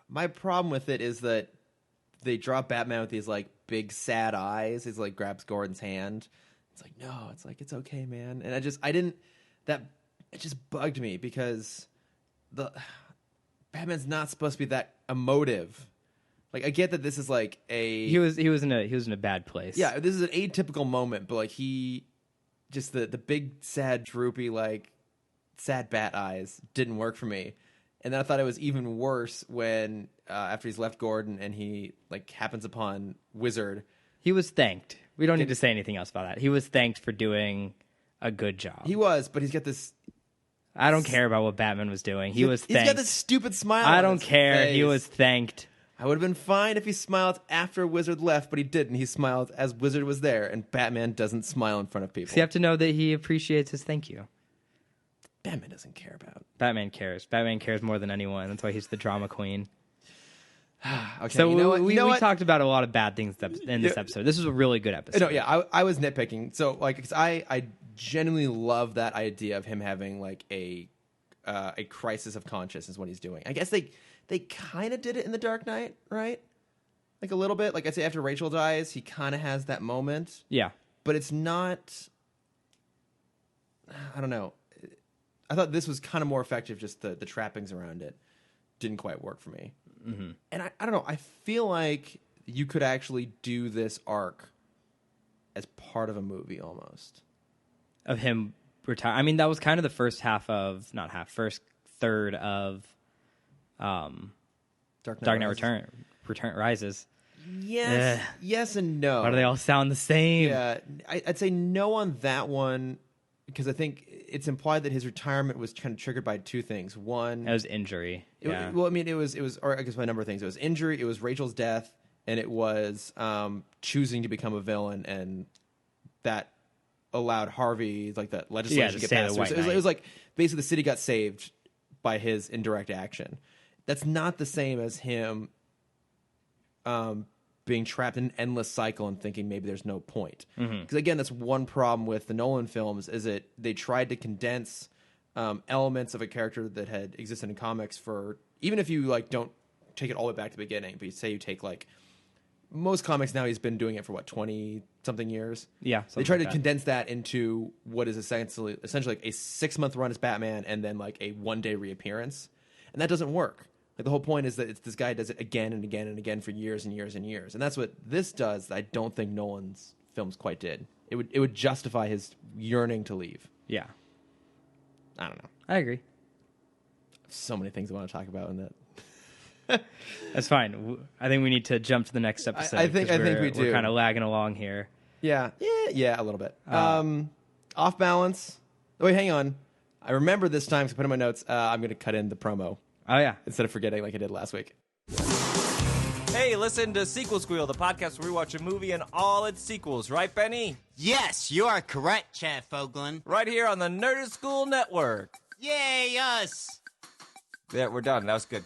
A: my problem with it is that they draw Batman with these, like, big, sad eyes. He's, like, grabs Gordon's hand. It's like, no, it's like, it's okay, man. And it just bugged me because Batman's not supposed to be that emotive. Like, I get that this is like
B: he was in a bad place.
A: Yeah, this is an atypical moment, but like the big sad droopy like sad bat eyes didn't work for me. And then I thought it was even worse when after he's left Gordon and he like happens upon Wizard.
B: He was thanked. We don't need to say anything else about that. He was thanked for doing a good job.
A: He was, but he's got this.
B: I don't care about what Batman was doing. He was thanked.
A: He's got this stupid smile.
B: I don't care. Face. He was thanked.
A: I would have been fine if he smiled after Wizard left, but he didn't. He smiled as Wizard was there, and Batman doesn't smile in front of people.
B: So you have to know that he appreciates his thank you.
A: Batman doesn't care about.
B: Batman cares. Batman cares more than anyone. That's why he's the drama queen.
A: Okay,
B: so we talked about a lot of bad things in this episode. This was a really good episode.
A: No, yeah, I was nitpicking. So, like, cause I genuinely love that idea of him having like a crisis of conscience is what he's doing. I guess they kind of did it in The Dark Knight, right? Like a little bit. Like I'd say after Rachel dies, he kind of has that moment.
B: Yeah.
A: But it's not... I don't know. I thought this was kind of more effective, just the trappings around it didn't quite work for me. And I don't know. I feel like you could actually do this arc as part of a movie almost.
B: Of him retire. I mean, that was kind of the first third of... Dark Knight Return Rises.
A: Yes and no.
B: Why do they all sound the same?
A: Yeah, I'd say no on that one because I think it's implied that his retirement was kind of triggered by 2 things. One,
B: it was injury.
A: It was, or I guess by a number of things. It was injury, it was Rachel's death, and it was choosing to become a villain, and that allowed Harvey, like that legislation, to get passed. It was like basically the city got saved by his indirect action. That's not the same as him being trapped in an endless cycle and thinking maybe there's no point. Because again, that's one problem with the Nolan films is that they tried to condense elements of a character that had existed in comics for, even if you like don't take it all the way back to the beginning, but you say you take like most comics now, he's been doing it for what, 20 something years.
B: Yeah,
A: they tried to condense that into what is essentially like a 6-month run as Batman and then like a 1-day reappearance, and that doesn't work. Like the whole point is that this guy does it again and again and again for years and years and years, and that's what this does. That I don't think Nolan's films quite did. It would justify his yearning to leave.
B: Yeah,
A: I don't know.
B: I agree.
A: So many things I want to talk about in that.
B: That's fine. I think we need to jump to the next episode.
A: I think we do.
B: We're kind of lagging along here.
A: Yeah, a little bit. Off balance. Oh, wait, hang on. I remember this time, so I put in my notes. I'm going to cut in the promo.
B: Oh, yeah.
A: Instead of forgetting like I did last week.
C: Hey, listen to Sequel Squeal, the podcast where we watch a movie and all its sequels. Right, Benny?
D: Yes, you are correct, Chad Foglin.
C: Right here on the Nerd School Network.
D: Yay, us!
C: Yeah, we're done. That was good.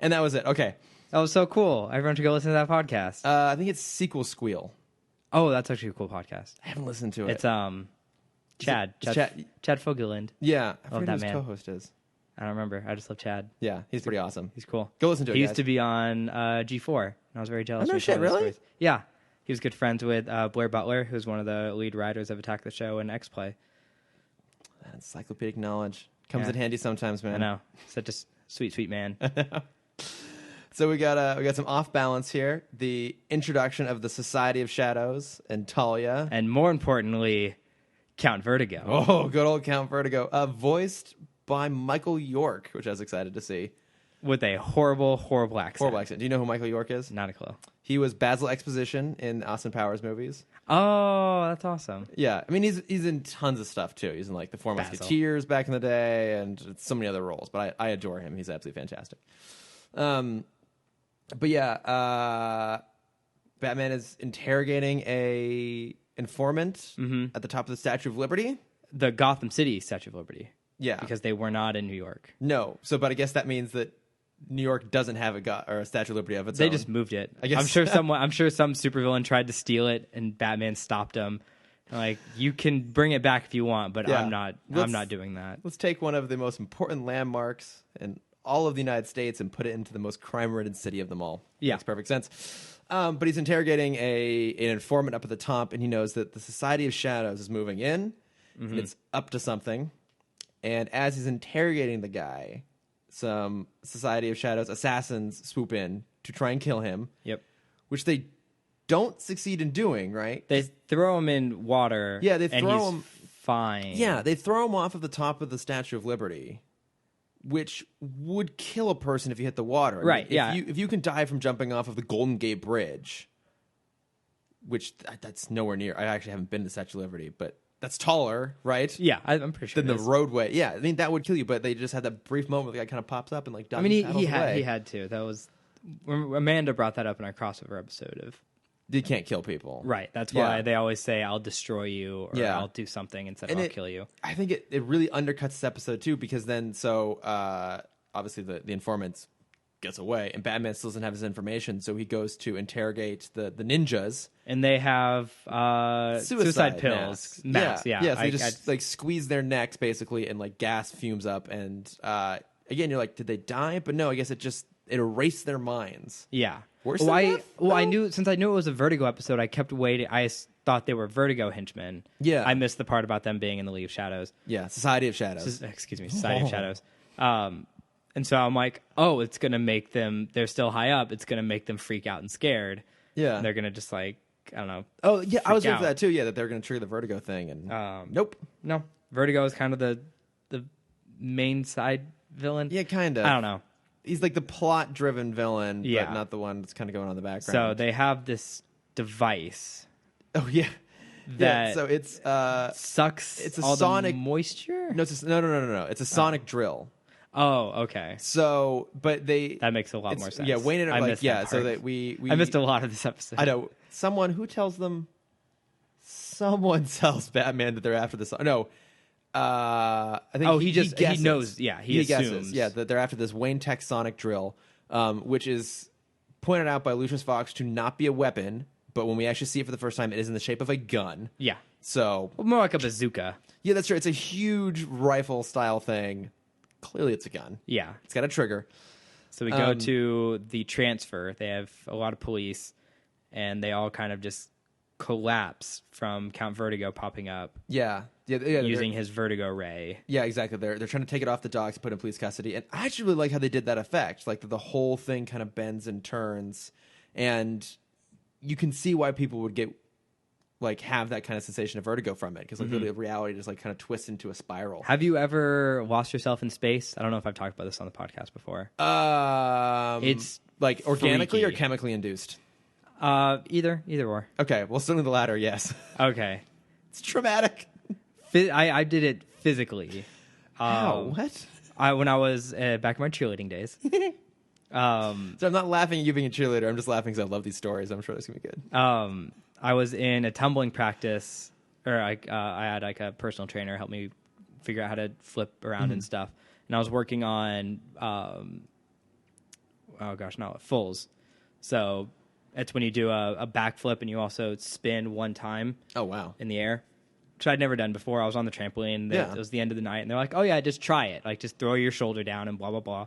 A: And that was it. Okay.
B: That was so cool. Everyone should go listen to that podcast.
A: I think it's Sequel Squeal.
B: Oh, that's actually a cool podcast.
A: I haven't listened to it.
B: It's Chad Fogeland.
A: Yeah, I
B: love
A: forget
B: that
A: who his
B: man.
A: co-host is.
B: I don't remember. I just love Chad.
A: Yeah, he's pretty awesome.
B: He's cool.
A: Go listen to it.
B: He
A: guys.
B: used to be on G4, and I was very jealous.
A: Oh, no shit, really?
B: Yeah, He was good friends with Blair Butler, who's one of the lead writers of Attack the Show and X-Play.
A: Encyclopedic knowledge comes
B: Yeah.
A: in handy sometimes, man.
B: I know. Such a sweet, sweet man.
A: So we got some off balance here. The introduction of the Society of Shadows and Talia.
B: And more importantly, Count Vertigo.
A: Oh, good old Count Vertigo, voiced by Michael York, which I was excited to see.
B: With a horrible, horrible accent.
A: Horrible accent. Do you know who Michael York is?
B: Not a clue.
A: He was Basil Exposition in Austin Powers movies.
B: Oh, that's awesome.
A: Yeah, I mean he's in tons of stuff too. He's in like the Four
B: Basil.
A: Musketeers back in the day, and so many other roles. But I adore him. He's absolutely fantastic. But yeah, Batman is interrogating a informant at the top of the Statue of Liberty.
B: The Gotham City Statue of Liberty.
A: Yeah,
B: Because they were not in New York.
A: no. So, but I guess that means that New York doesn't have a Statue of Liberty of its own.
B: They just moved it.
A: I guess-
B: I'm sure some supervillain tried to steal it, and Batman stopped him. Like, you can bring it back if you want, but
A: Yeah.
B: I'm not doing that.
A: Let's take one of the most important landmarks in all of the United States and put it into the most crime-ridden city of them all.
B: Yeah.
A: Makes perfect sense. But he's interrogating an informant up at the top, and he knows that the Society of Shadows is moving in. And it's up to something. And as he's interrogating the guy, some Society of Shadows assassins swoop in to try and kill him,
B: Yep.
A: which they don't succeed in doing, right?
B: They throw him in water.
A: Yeah, they
B: and
A: throw
B: he's
A: him-
B: fine.
A: Yeah, they throw him off of the top of the Statue of Liberty, which would kill a person if you hit the water. I mean,
B: Right, yeah.
A: If you can die from jumping off of the Golden Gate Bridge, which that's nowhere near. I actually haven't been to the Statue of Liberty, but that's taller, right?
B: Yeah, I'm pretty sure.
A: Than
B: it
A: the
B: is.
A: roadway. Yeah, I mean, that would kill you, but they just had that brief moment where the guy kind of pops up and like
B: I mean, he
A: paddles away.
B: had to. That was Amanda brought that up in our crossover episode of.
A: You can't kill people.
B: Right. That's
A: Yeah.
B: why they always say, "I'll destroy you," or
A: Yeah.
B: "I'll do something" instead
A: And
B: of "I'll kill you."
A: I think it really undercuts this episode too, because then obviously the informant gets away and Batman still doesn't have his information, so he goes to interrogate the ninjas.
B: And they have suicide pills. Masks, yeah.
A: So they just like squeeze their necks basically, and like gas fumes up, and again you're like, did they die? But no, I guess it erased their minds.
B: Yeah.
A: Worse
B: well,
A: than death,
B: I
A: though?
B: knew since I knew it was a Vertigo episode, I kept waiting. I thought they were Vertigo henchmen.
A: Yeah.
B: I missed the part about them being in the League of Shadows.
A: Yeah, Society of Shadows.
B: Excuse me, Society of Shadows. And so I'm like, oh, it's gonna make them. They're still high up. It's gonna make them freak out and scared.
A: Yeah.
B: And they're gonna just like, I don't know.
A: Oh yeah, I was
B: freak
A: waiting for
B: out.
A: that too. Yeah, that they're going to trigger the Vertigo thing, and nope.
B: No, Vertigo is kind of the main side villain.
A: Yeah, kind of.
B: I don't know.
A: He's like the plot-driven villain,
B: Yeah.
A: but not the one that's kind of going on in the background.
B: So they have this device
A: oh yeah,
B: that
A: yeah. So it's
B: sucks
A: it's a
B: all
A: sonic-
B: the moisture.
A: no, no. It's a sonic drill.
B: Oh, okay.
A: So, but
B: That makes a lot
A: it's-
B: more sense.
A: Yeah, Wayne and
B: I
A: like
B: missed
A: yeah.
B: that
A: So
B: part.
A: that we
B: I missed a lot of this episode.
A: I know someone who tells them. Someone tells Batman that they're after this. No. I think
B: Oh, he
A: guesses.
B: knows. Yeah, he
A: guesses.
B: assumes.
A: Yeah, that they're after this Wayne Tech sonic drill, which is pointed out by Lucius Fox to not be a weapon, but when we actually see it for the first time, it is in the shape of a gun.
B: Yeah.
A: So
B: Well, more like a bazooka.
A: yeah, that's true. It's a huge rifle style thing. Clearly, it's a gun.
B: Yeah.
A: It's got a trigger.
B: So we go to the transfer. They have a lot of police, and they all kind of just collapse from Count Vertigo popping up
A: Yeah,
B: using his Vertigo ray.
A: Yeah, exactly. They're trying to take it off the docks, put it in police custody, and I actually really like how they did that effect. Like the whole thing kind of bends and turns, and you can see why people would get like have that kind of sensation of vertigo from it, because like the reality just like kind of twists into a spiral.
B: Have you ever lost yourself in space? I don't know if I've talked about this on the podcast before.
A: It's like organically or
B: freaky.
A: chemically induced.
B: Either or.
A: Okay, well, certainly the latter. Yes,
B: Okay.
A: it's traumatic.
B: I did it physically.
A: How? What?
B: When I was back in my cheerleading days.
A: So I'm not laughing at you being a cheerleader. I'm just laughing because I love these stories. I'm sure that's gonna be good.
B: I was in a tumbling practice, or I had like a personal trainer help me figure out how to flip around and stuff. And I was working on, fulls. So it's when you do a backflip and you also spin one time
A: Oh wow.
B: in the air, which I'd never done before. I was on the trampoline.
A: Yeah.
B: It was the end of the night, and they're like, "Oh yeah, just try it. Like just throw your shoulder down and blah blah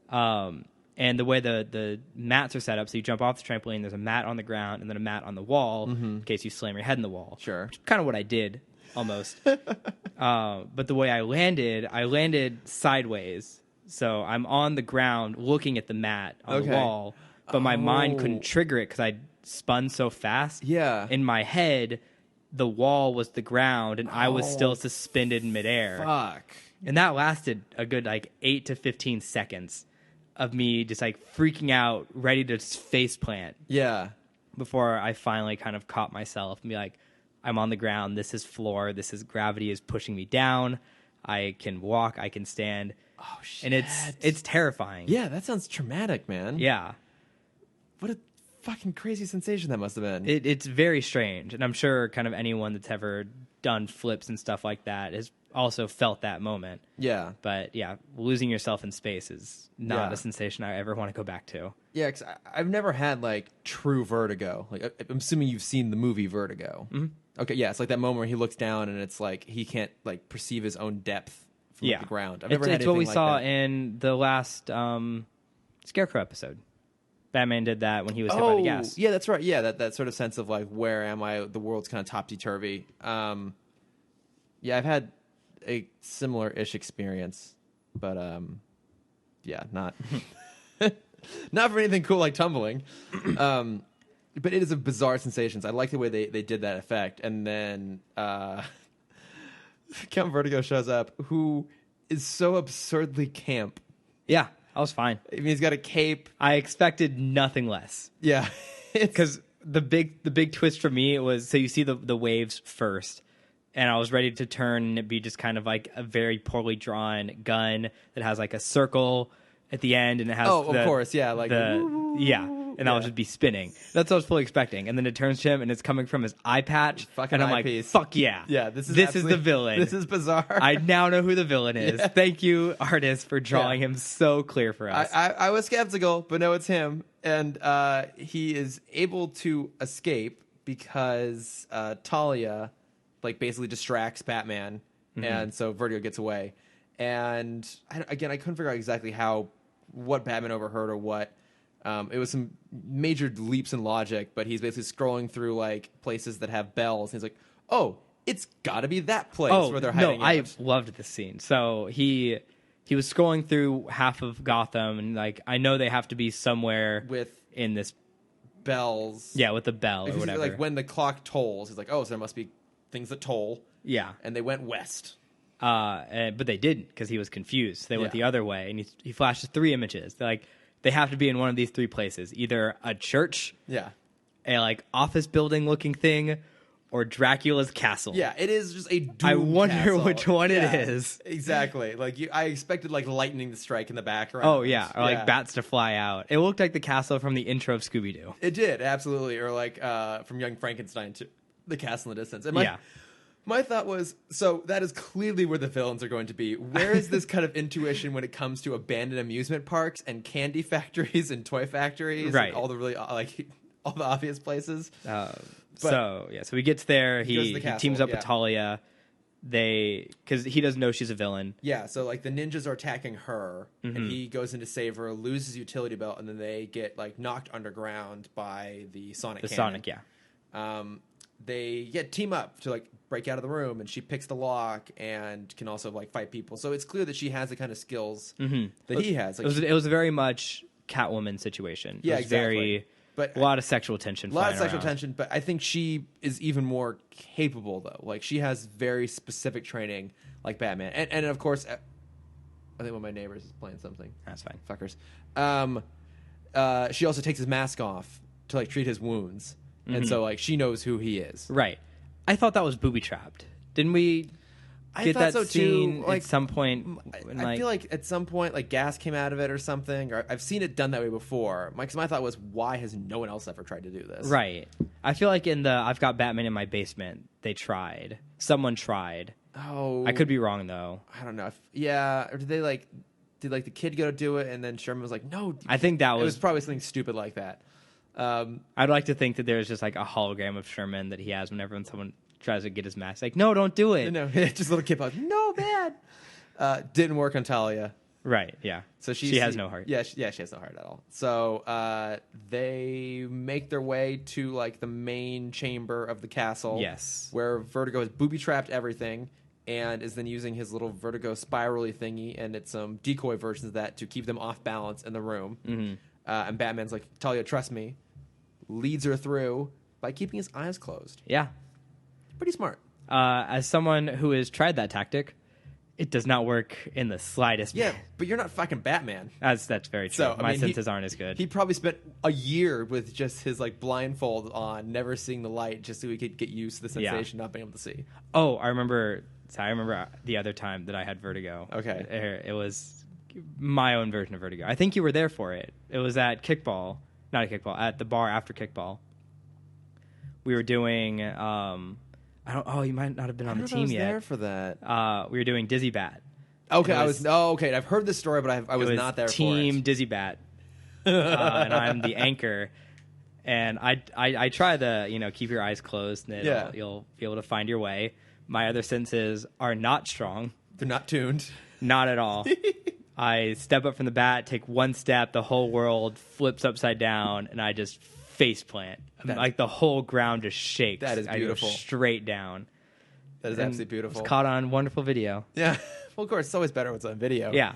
B: blah." And the way the mats are set up, so you jump off the trampoline, there's a mat on the ground and then a mat on the wall in case you slam your head in the wall.
A: Sure.
B: Which is kind of what I did, almost. But the way I landed sideways. So I'm on the ground looking at the mat on the wall, but my mind couldn't trigger it because I spun so fast.
A: Yeah.
B: In my head, the wall was the ground, and I was still suspended in midair.
A: Fuck.
B: And that lasted a good 8 to 15 seconds of me just freaking out, ready to face plant.
A: Yeah.
B: Before I finally kind of caught myself and be like, I'm on the ground. This is floor. This is gravity is pushing me down. I can walk. I can stand.
A: Oh shit.
B: And it's terrifying.
A: Yeah, that sounds traumatic, man.
B: Yeah.
A: What a fucking crazy sensation that must have been.
B: It's very strange. And I'm sure kind of anyone that's ever done flips and stuff like that has also felt that moment.
A: Yeah.
B: But yeah, losing yourself in space is not a sensation I ever want to go back to.
A: Yeah, because I've never had true vertigo. I'm assuming you've seen the movie Vertigo. Mm-hmm. Okay, yeah, it's like that moment where he looks down and it's like he can't perceive his own depth from the ground. I've never had
B: it's what we
A: anything
B: saw
A: like that.
B: in the last Scarecrow episode. Batman did that when he was hit by the gas.
A: Yeah, that's right. Yeah, that sort of sense of where am I? The world's kind of topsy-turvy. Yeah, I've had a similar-ish experience, but yeah, not not for anything cool like tumbling. But it is a bizarre sensation. I like the way they did that effect. And then Count Vertigo shows up, who is so absurdly camp.
B: Yeah, I was fine.
A: I mean, he's got a cape.
B: I expected nothing less.
A: Yeah.
B: Because the big twist for me was, so you see the waves first, and I was ready to turn and it be just kind of a very poorly drawn gun that has a circle at the end, and it has
A: of course, yeah,
B: and that would just be spinning. That's what I was fully expecting. And then it turns to him, and it's coming from his eye patch.
A: Fucking
B: and I'm
A: eyepiece.
B: fuck yeah.
A: Yeah, this is
B: the villain.
A: This is bizarre.
B: I now know who the villain is.
A: Yeah.
B: Thank you, artist, for drawing him so clear for us.
A: I was skeptical, but no, it's him. And he is able to escape because Talia, basically distracts Batman. Mm-hmm. And so Vertigo gets away. And I couldn't figure out exactly what Batman overheard or what. It was some major leaps in logic, but he's basically scrolling through places that have bells. And he's like, "Oh, it's got to be that place where they're hiding."
B: No, I loved this scene. So he was scrolling through half of Gotham, and I know they have to be somewhere in this
A: bells.
B: Yeah, with the bell or whatever.
A: When the clock tolls, he's like, "Oh, so there must be things that toll."
B: Yeah,
A: and they went west.
B: But they didn't because he was confused. They went the other way, and he flashes 3 images. They're like, they have to be in one of these 3 places: either a church, a office building looking thing, or Dracula's castle.
A: Yeah, it is just a doom
B: I wonder
A: castle.
B: which one it is.
A: Exactly. I expected lightning to strike in the background.
B: Oh yeah, or bats to fly out. It looked like the castle from the intro of Scooby Doo.
A: It did, absolutely. Or from Young Frankenstein to the castle in the distance. And my thought was, so that is clearly where the villains are going to be. Where is this kind of intuition when it comes to abandoned amusement parks and candy factories and toy factories?
B: Right.
A: And all the really, all the obvious places.
B: So he gets there.
A: He goes to
B: He
A: the castle,
B: teams up with Talia. Because he doesn't know she's a villain.
A: Yeah, so the ninjas are attacking her,
B: Mm-hmm.
A: and he goes in to save her, loses his utility belt, and then they get knocked underground by the sonic cannon.
B: Sonic, yeah.
A: They team up to break out of the room, and she picks the lock and can also fight people. So it's clear that she has the kind of skills that he has.
B: It was very much Catwoman situation.
A: Yeah,
B: it was
A: exactly.
B: But a lot of sexual tension.
A: A lot of sexual tension, but I think she is even more capable though. She has very specific training, like Batman, and of course, I think one of my neighbors is playing something.
B: That's fine,
A: fuckers. She also takes his mask off to treat his wounds. And so, she knows who he is.
B: Right. I thought that was booby-trapped. Didn't we get that
A: so
B: scene
A: too.
B: at some point?
A: I feel at some point, gas came out of it or something. Or I've seen it done that way before. Because my thought was, why has no one else ever tried to do this?
B: Right. I feel like in the I've Got Batman in My Basement, they tried. Someone tried.
A: Oh.
B: I could be wrong, though.
A: I don't know. Or did they, did the kid go to do it and then Sherman was like, no.
B: I think that
A: was... It was probably something stupid like that.
B: I'd like to think that there's just a hologram of Sherman that he has whenever someone tries to get his mask. No, don't do it.
A: No, just a little kid. No, man. Didn't work on Talia.
B: Right. Yeah.
A: So
B: she has no heart.
A: Yeah, she has no heart at all. So they make their way to like the main chamber of the castle.
B: Yes.
A: Where Vertigo has booby trapped everything and is then using his little Vertigo spirally thingy and it's some decoy versions of that to keep them off balance in the room.
B: Mm-hmm.
A: And Batman's like, Talia, trust me. Leads her through by keeping his eyes closed.
B: Yeah.
A: Pretty smart.
B: As someone who has tried that tactic, it does not work in the slightest.
A: Yeah, but you're not fucking Batman.
B: That's very true.
A: So,
B: My senses aren't as good.
A: He probably spent a year with just his like blindfold on, never seeing the light, just so he could get used to the sensation of not being able to see.
B: Oh, I remember the other time that I had vertigo.
A: Okay.
B: It was my own version of vertigo. I think you were there for it. It was at kickball, not at kickball, at the bar after kickball. We were doing, you might not have been on the team yet.
A: I was there for that.
B: We were doing Dizzy Bat.
A: Okay, okay. I've heard this story, but I was not there for it.
B: Team Dizzy Bat. And I'm the anchor. And I try to, keep your eyes closed and you'll be able to find your way. My other senses are not strong.
A: They're not tuned.
B: Not at all. I step up from the bat, take one step, the whole world flips upside down, and I just face plant. Like the whole ground just shakes.
A: That is beautiful.
B: I go straight down.
A: That is absolutely beautiful.
B: It's caught on wonderful video.
A: Yeah. Well, of course, it's always better when it's on video.
B: Yeah.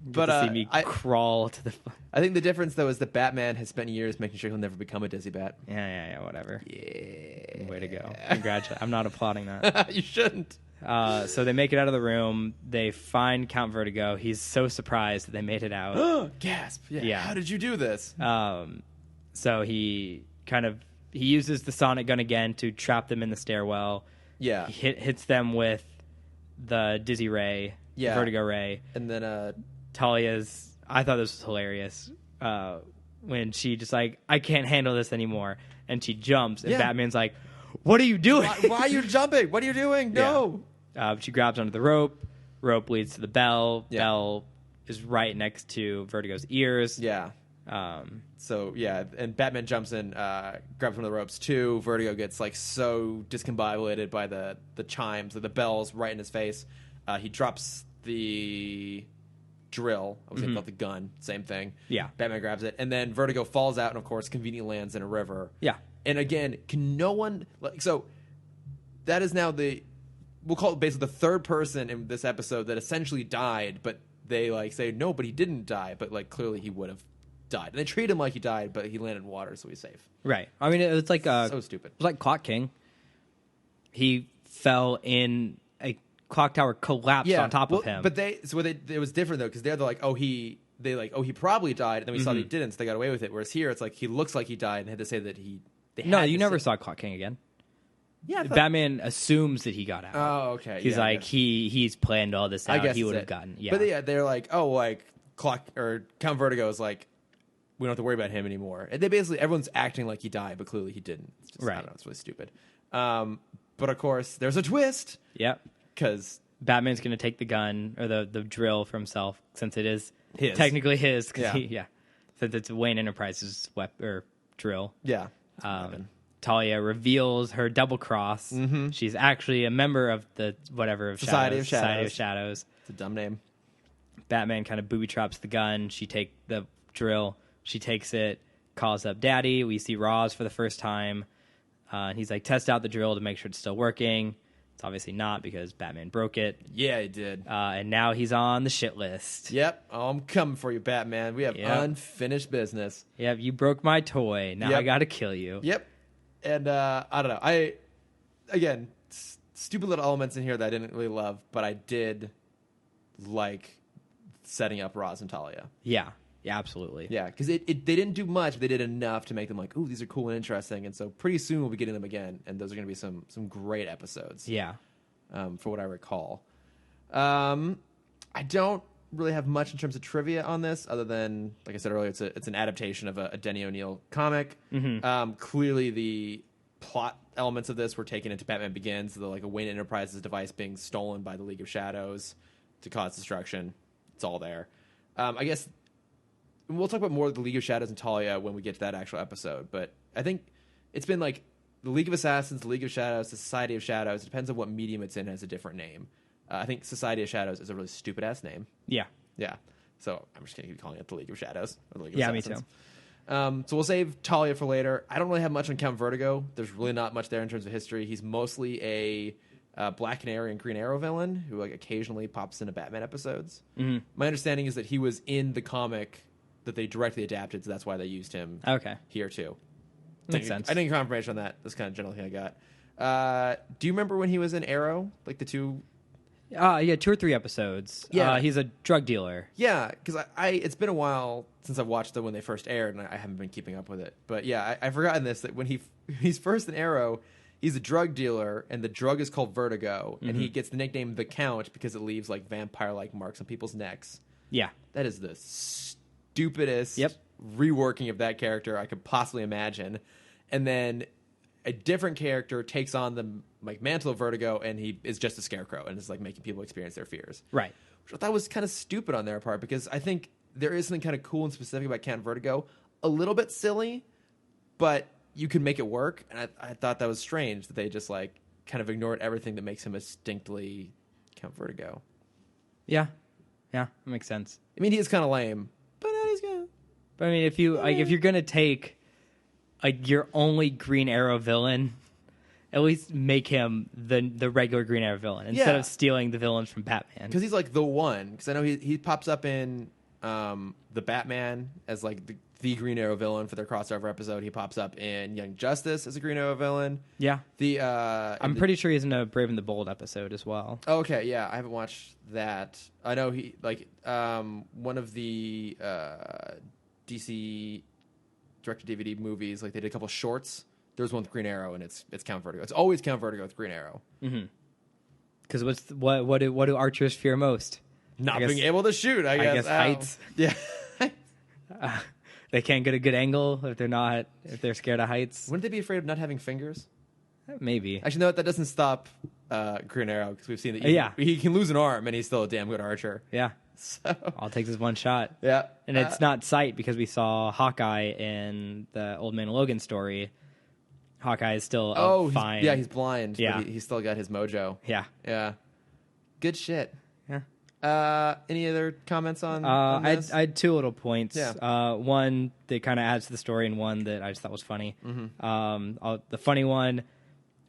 A: But
B: to see me crawl to the.
A: I think the difference though is that Batman has spent years making sure he'll never become a Dizzy Bat.
B: Yeah, whatever.
A: Yeah.
B: Way to go. Congratulations. I'm not applauding that.
A: You shouldn't.
B: So they make it out of the room. They find Count Vertigo. He's so surprised that they made it out.
A: Gasp.
B: Yeah.
A: How did you do this?
B: So he uses the sonic gun again to trap them in the stairwell.
A: Yeah.
B: He hits them with the Dizzy Ray, Vertigo Ray.
A: And then
B: Talia's, I thought this was hilarious, when she just like, I can't handle this anymore. And she jumps, and Batman's like, what are you doing?
A: Why are you jumping? What are you doing? No.
B: She grabs onto the rope. Rope leads to the bell.
A: Yeah.
B: Bell is right next to Vertigo's ears.
A: Yeah. So and Batman jumps in, grabs one of the ropes too. Vertigo gets like so discombobulated by the chimes, the bells right in his face. He drops the drill. I was thinking about the gun. Same thing.
B: Yeah.
A: Batman grabs it, and then Vertigo falls out, and of course, conveniently lands in a river.
B: Yeah.
A: And again, can no one so that is now we'll call it basically the third person in this episode that essentially died, but they like say no, but he didn't die, but like clearly he would have died. And they treat him like he died, but he landed in water, so he's safe.
B: Right. I mean, it's like
A: so stupid.
B: It was like Clock King. He fell in a clock tower, collapsed on top of him.
A: But it was different though, because they're like, he probably died, and then we saw that he didn't, so they got away with it. Whereas here, it's like he looks like he died, and had to say that
B: No, you never saw Clock King again.
A: Yeah,
B: Batman assumes that he got out.
A: Oh, okay.
B: He's like he's planned all this out.
A: I guess
B: he would have gotten. Yeah,
A: but they're like, Count Vertigo is like, we don't have to worry about him anymore. And everyone's acting like he died, but clearly he didn't. It's just, I don't know, it's really stupid. But of course, there's a twist.
B: Yep.
A: Because
B: Batman's going to take the gun or the drill for himself, since it is
A: technically
B: his. Since it's Wayne Enterprises' drill.
A: Yeah.
B: Talia reveals her double cross. Mm-hmm. She's actually a member of the
A: Society of
B: Shadows.
A: It's a dumb name.
B: Batman kind of booby traps the gun. She takes the drill. She takes it, calls up Daddy. We see Roz for the first time. And he's like, test out the drill to make sure it's still working. It's obviously not, because Batman broke it.
A: Yeah, he did.
B: And now he's on the shit list.
A: Yep. Oh, I'm coming for you, Batman. We have unfinished business.
B: Yep, you broke my toy. Now I got to kill you.
A: Yep. And I don't know. Again, stupid little elements in here that I didn't really love, but I did like setting up Roz and Talia.
B: Yeah. Yeah, absolutely.
A: Yeah, because they didn't do much, but they did enough to make them like, ooh, these are cool and interesting. And so pretty soon we'll be getting them again, and those are going to be some great episodes.
B: Yeah.
A: For what I recall. I don't really have much in terms of trivia on this, other than, like I said earlier, it's an adaptation of a Denny O'Neil comic. Mm-hmm. Clearly the plot elements of this were taken into Batman Begins, the like a Wayne Enterprises device being stolen by the League of Shadows to cause destruction. It's all there. I guess we'll talk about more of the League of Shadows and Talia when we get to that actual episode, but I think it's been like the League of Assassins, the League of Shadows, the Society of Shadows. It depends on what medium it's in, has a different name. I think Society of Shadows is a really stupid-ass name.
B: Yeah.
A: Yeah. So I'm just going to keep calling it the League of Shadows. Or the League of
B: Yeah, me
A: Assassins.
B: too.
A: So we'll save Talia for later. I don't really have much on Count Vertigo. There's really not much there in terms of history. He's mostly a Black Canary and Green Arrow villain who like occasionally pops into Batman episodes.
B: Mm-hmm.
A: My understanding is that he was in the comic that they directly adapted, so that's why they used him here too.
B: Makes sense.
A: I didn't get confirmation on that. That's kind of general thing I got. Do you remember when he was in Arrow? Like the two...
B: Yeah, 2 or 3 episodes.
A: Yeah.
B: He's a drug dealer.
A: Yeah, because I it's been a while since I've watched them when they first aired, and I haven't been keeping up with it. But yeah, I've forgotten this, that when he's first in Arrow, he's a drug dealer, and the drug is called Vertigo, and he gets the nickname The Count because it leaves like vampire-like marks on people's necks.
B: Yeah.
A: That is the stupidest
B: Yep.
A: reworking of that character I could possibly imagine. And then a different character takes on the like mantle of Vertigo, and he is just a scarecrow and is like making people experience their fears.
B: Right.
A: Which I thought was kind of stupid on their part, because I think there is something kind of cool and specific about Count Vertigo. A little bit silly, but you can make it work. And I thought that was strange that they just like kind of ignored everything that makes him distinctly Count Vertigo.
B: Yeah. Yeah, that makes sense.
A: I mean, he is kind of lame, but he's good.
B: But I mean, if you're gonna take like your only Green Arrow villain, at least make him the regular Green Arrow villain instead of stealing the villains from Batman.
A: Because he's like the one. Because I know he pops up in the Batman as like the Green Arrow villain for their crossover episode. He pops up in Young Justice as a Green Arrow villain.
B: Yeah.
A: I'm
B: pretty sure he's in a Brave and the Bold episode as well.
A: Oh, okay, yeah, I haven't watched that. I know he like one of the DC direct-to-DVD movies. Like they did a couple shorts. There's one with Green Arrow, and it's Count Vertigo. It's always Count Vertigo with Green Arrow.
B: Mm-hmm. Because what do archers fear most?
A: Not being able to shoot. I guess
B: heights.
A: Yeah.
B: They can't get a good angle if they're scared of heights.
A: Wouldn't they be afraid of not having fingers?
B: Maybe.
A: Actually, no, that doesn't stop Green Arrow, because we've seen that he can lose an arm, and he's still a damn good archer.
B: Yeah.
A: So
B: All it takes is one shot.
A: yeah.
B: And it's not sight, because we saw Hawkeye in the Old Man Logan story. Hawkeye is still fine.
A: He's blind.
B: Yeah.
A: But he's still got his mojo.
B: Yeah.
A: Yeah. Good shit.
B: Yeah.
A: Any other comments on this?
B: I had 2 little points.
A: Yeah.
B: One that kind of adds to the story, and one that I just thought was funny. Mm-hmm. The funny one,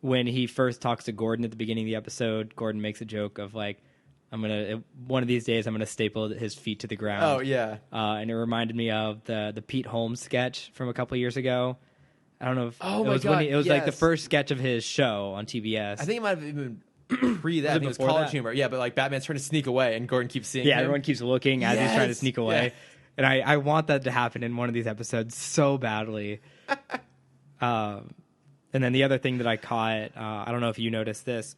B: when he first talks to Gordon at the beginning of the episode, Gordon makes a joke of like, one of these days I'm gonna staple his feet to the ground.
A: Oh yeah.
B: And it reminded me of the Pete Holmes sketch from a couple of years ago. I don't know if it was like the first sketch of his show on TBS.
A: I think it might have even pre that. I think it was college humor. Yeah, but like Batman's trying to sneak away, and Gordon keeps seeing him.
B: Everyone keeps looking as he's trying to sneak away.
A: Yeah.
B: And I want that to happen in one of these episodes so badly. And then the other thing that I caught, I don't know if you noticed this.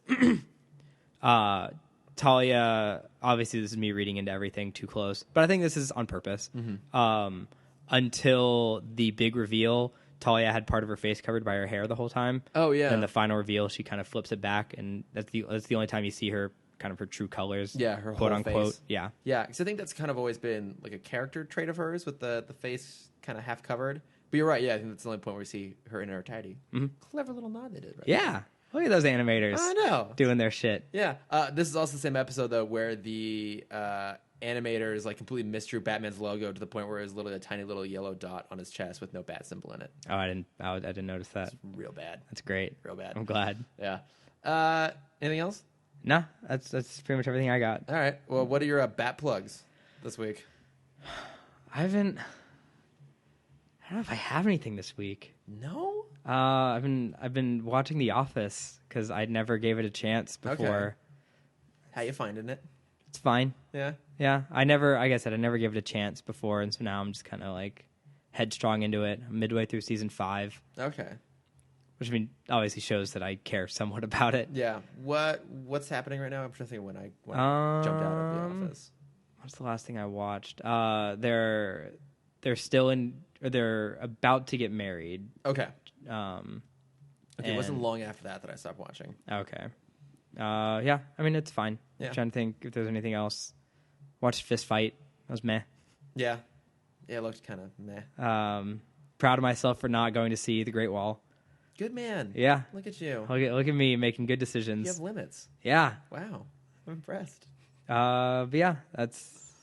B: Talia, obviously this is me reading into everything too close, but I think this is on purpose. Mm-hmm. Until the big reveal, Talia had part of her face covered by her hair the whole time.
A: Oh yeah.
B: And the final reveal, she kind of flips it back, and that's the only time you see her kind of her true colors.
A: Yeah, her
B: quote
A: whole
B: unquote.
A: face.
B: Yeah.
A: Yeah, because I think that's kind of always been like a character trait of hers, with the face kind of half covered. But you're right. Yeah, I think that's the only point where we see her in her entirety. Mm-hmm. Clever little nod they did. Right?
B: Yeah. Look at those animators.
A: I know,
B: doing their shit.
A: Yeah. This is also the same episode though, where the animators like completely misdrew Batman's logo to the point where it was literally a tiny little yellow dot on his chest with no bat symbol in it.
B: Oh, I didn't notice that.
A: It's real bad.
B: That's great.
A: Real bad.
B: I'm glad.
A: Yeah. Anything else?
B: No, that's pretty much everything I got.
A: All right. Well, what are your bat plugs this week?
B: I don't know if I have anything this week.
A: No.
B: I've been watching The Office because I never gave it a chance before.
A: Okay. How you finding it?
B: It's fine.
A: Yeah.
B: Yeah. Like I said, I never gave it a chance before, and so now I'm just kind of like headstrong into it. I'm midway through season 5.
A: Okay.
B: Which I mean, obviously shows that I care somewhat about it.
A: Yeah. What's happening right now? I'm trying to think when I jumped out of The Office.
B: What's the last thing I watched? They're about to get married.
A: Okay.
B: Okay,
A: it wasn't long after that I stopped watching.
B: Okay. Yeah, I mean, it's fine.
A: Yeah.
B: I'm trying to think if there's anything else. Watched Fist Fight. That was meh.
A: Yeah. Yeah, it looked kind of meh.
B: Proud of myself for not going to see The Great Wall.
A: Good man.
B: Yeah.
A: Look at you.
B: Look at me making good decisions.
A: You have limits.
B: Yeah.
A: Wow. I'm impressed.
B: But yeah, that's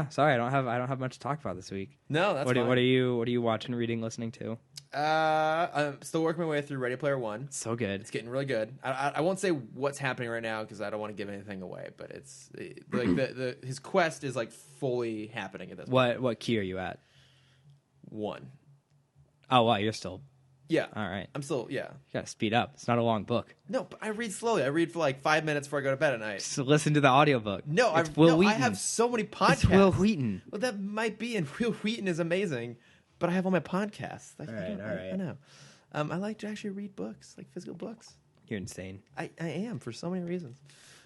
B: Sorry, I don't have much to talk about this week.
A: No, that's
B: What
A: fine.
B: are you watching, reading, listening to?
A: I'm still working my way through Ready Player One.
B: So good.
A: It's getting really good. I won't say what's happening right now because I don't want to give anything away. But it's like his quest is like fully happening at this point.
B: What key are you at?
A: 1.
B: Oh wow, you're still
A: Yeah.
B: all right.
A: I'm still
B: You gotta speed up. It's not a long book.
A: No, but I read slowly. I read for like 5 minutes before I go to bed at night.
B: Just listen to the audiobook.
A: No,
B: it's Will Wheaton.
A: I have so many podcasts.
B: It's Will Wheaton.
A: Well, that might be, and Will Wheaton is amazing. But I have all my podcasts.
B: All right.
A: I know. I like to actually read books, like physical books.
B: You're insane.
A: I am for so many reasons.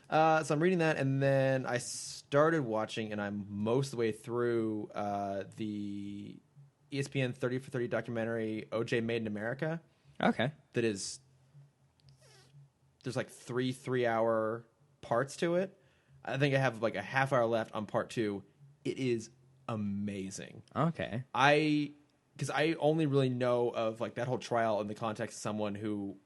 A: So I'm reading that, and then I started watching, and I'm most of the way through the ESPN 30 for 30 documentary OJ Made in America.
B: Okay.
A: That is, there's like 3-hour parts to it. I think I have like a half hour left on part 2. It is amazing.
B: Okay.
A: Because I only really know of like that whole trial in the context of someone who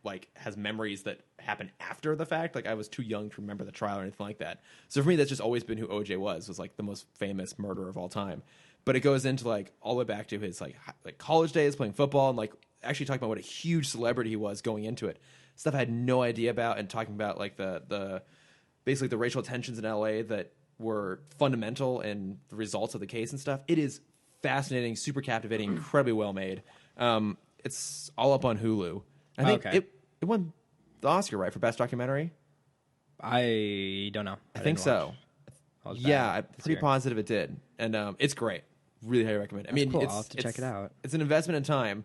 A: like has memories that happen after the fact. Like I was too young to remember the trial or anything like that. So for me, that's just always been who OJ was like the most famous murderer of all time. But it goes into like all the way back to his like college days playing football and like actually talking about what a huge celebrity he was going into it. Stuff I had no idea about, and talking about like the basically the racial tensions in LA that were fundamental in the results of the case and stuff. It is fascinating, super captivating, incredibly well made. It's all up on Hulu. I think it won the Oscar, right, for Best Documentary?
B: I don't know.
A: I think so. Yeah, I'm pretty
B: year.
A: positive it did. And it's great. Really highly recommend it. I mean,
B: cool.
A: it's,
B: I'll have to check it out.
A: It's an investment in time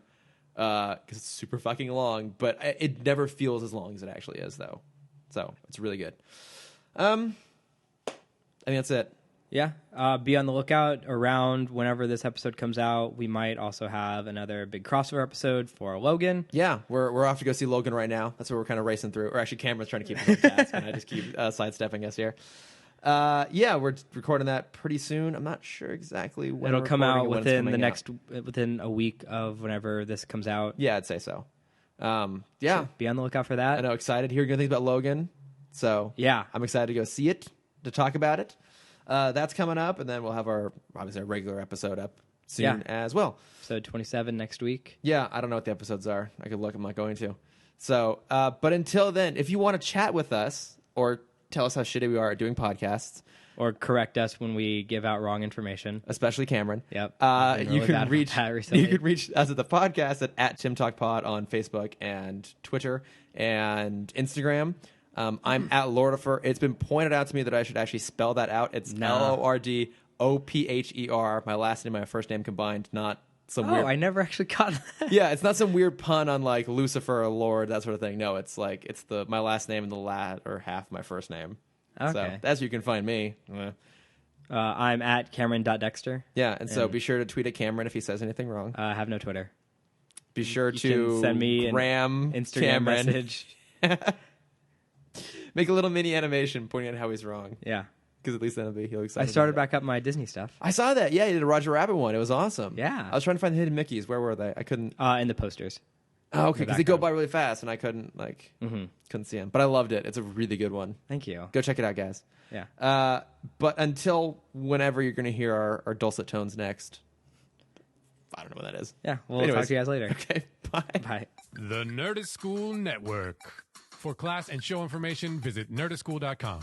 A: because it's super fucking long, but it never feels as long as it actually is, though. So it's really good. I think that's it.
B: Yeah. Be on the lookout around whenever this episode comes out. We might also have another big crossover episode for Logan.
A: Yeah, we're off to go see Logan right now. That's what we're kind of racing through. Or actually, Cameron's trying to keep us on task, and I just keep sidestepping us here. Yeah, we're recording that pretty soon. I'm not sure exactly when
B: It'll come out within
A: the
B: within a week of whenever this comes out.
A: Yeah, I'd say so. Yeah,
B: So be on the lookout for that.
A: I know. Excited to hear good things about Logan. So
B: yeah,
A: I'm excited to go see it, to talk about it. That's coming up, and then we'll have our regular episode up soon as well.
B: Episode 27 next week.
A: Yeah, I don't know what the episodes are. I could look. I'm not going to. So, but until then, if you want to chat with us or tell us how shitty we are at doing podcasts,
B: or correct us when we give out wrong information,
A: especially Cameron.
B: Yep.
A: You can reach us at the podcast at Timm Talk Pod on Facebook and Twitter and Instagram. I'm at Lordifer. It's been pointed out to me that I should actually spell that out. It's LORDOPHER. My last name, my first name combined, not some weird.
B: I never actually caught that.
A: Yeah, it's not some weird pun on like Lucifer or Lord, that sort of thing. No, it's like it's my last name and the latter half of my first name.
B: Okay.
A: So that's where you can find me.
B: I'm at Cameron.Dexter.
A: Yeah, and so be sure to tweet at Cameron if he says anything wrong.
B: I have no Twitter.
A: Be sure
B: You
A: to
B: can send me
A: Graham
B: an Instagram
A: Cameron.
B: message.
A: Make a little mini animation pointing out how he's wrong.
B: Yeah.
A: Because at least then he'll excited.
B: I started
A: about
B: back up my Disney stuff.
A: I saw that. Yeah, you did a Roger Rabbit one. It was awesome.
B: Yeah.
A: I was trying to find the hidden Mickeys. Where were they? I couldn't.
B: In the posters.
A: Oh, okay. Because they go
B: background.
A: by really fast, and I couldn't couldn't see them. But I loved it. It's a really good one.
B: Thank you.
A: Go check it out, guys.
B: Yeah.
A: But until whenever you're going to hear our dulcet tones next, I don't know when that is.
B: Yeah. We'll
A: Anyways.
B: talk to you guys later.
A: Okay. Bye.
B: Bye.
E: The Nerdist School Network. For class and show information, visit nerdistschool.com.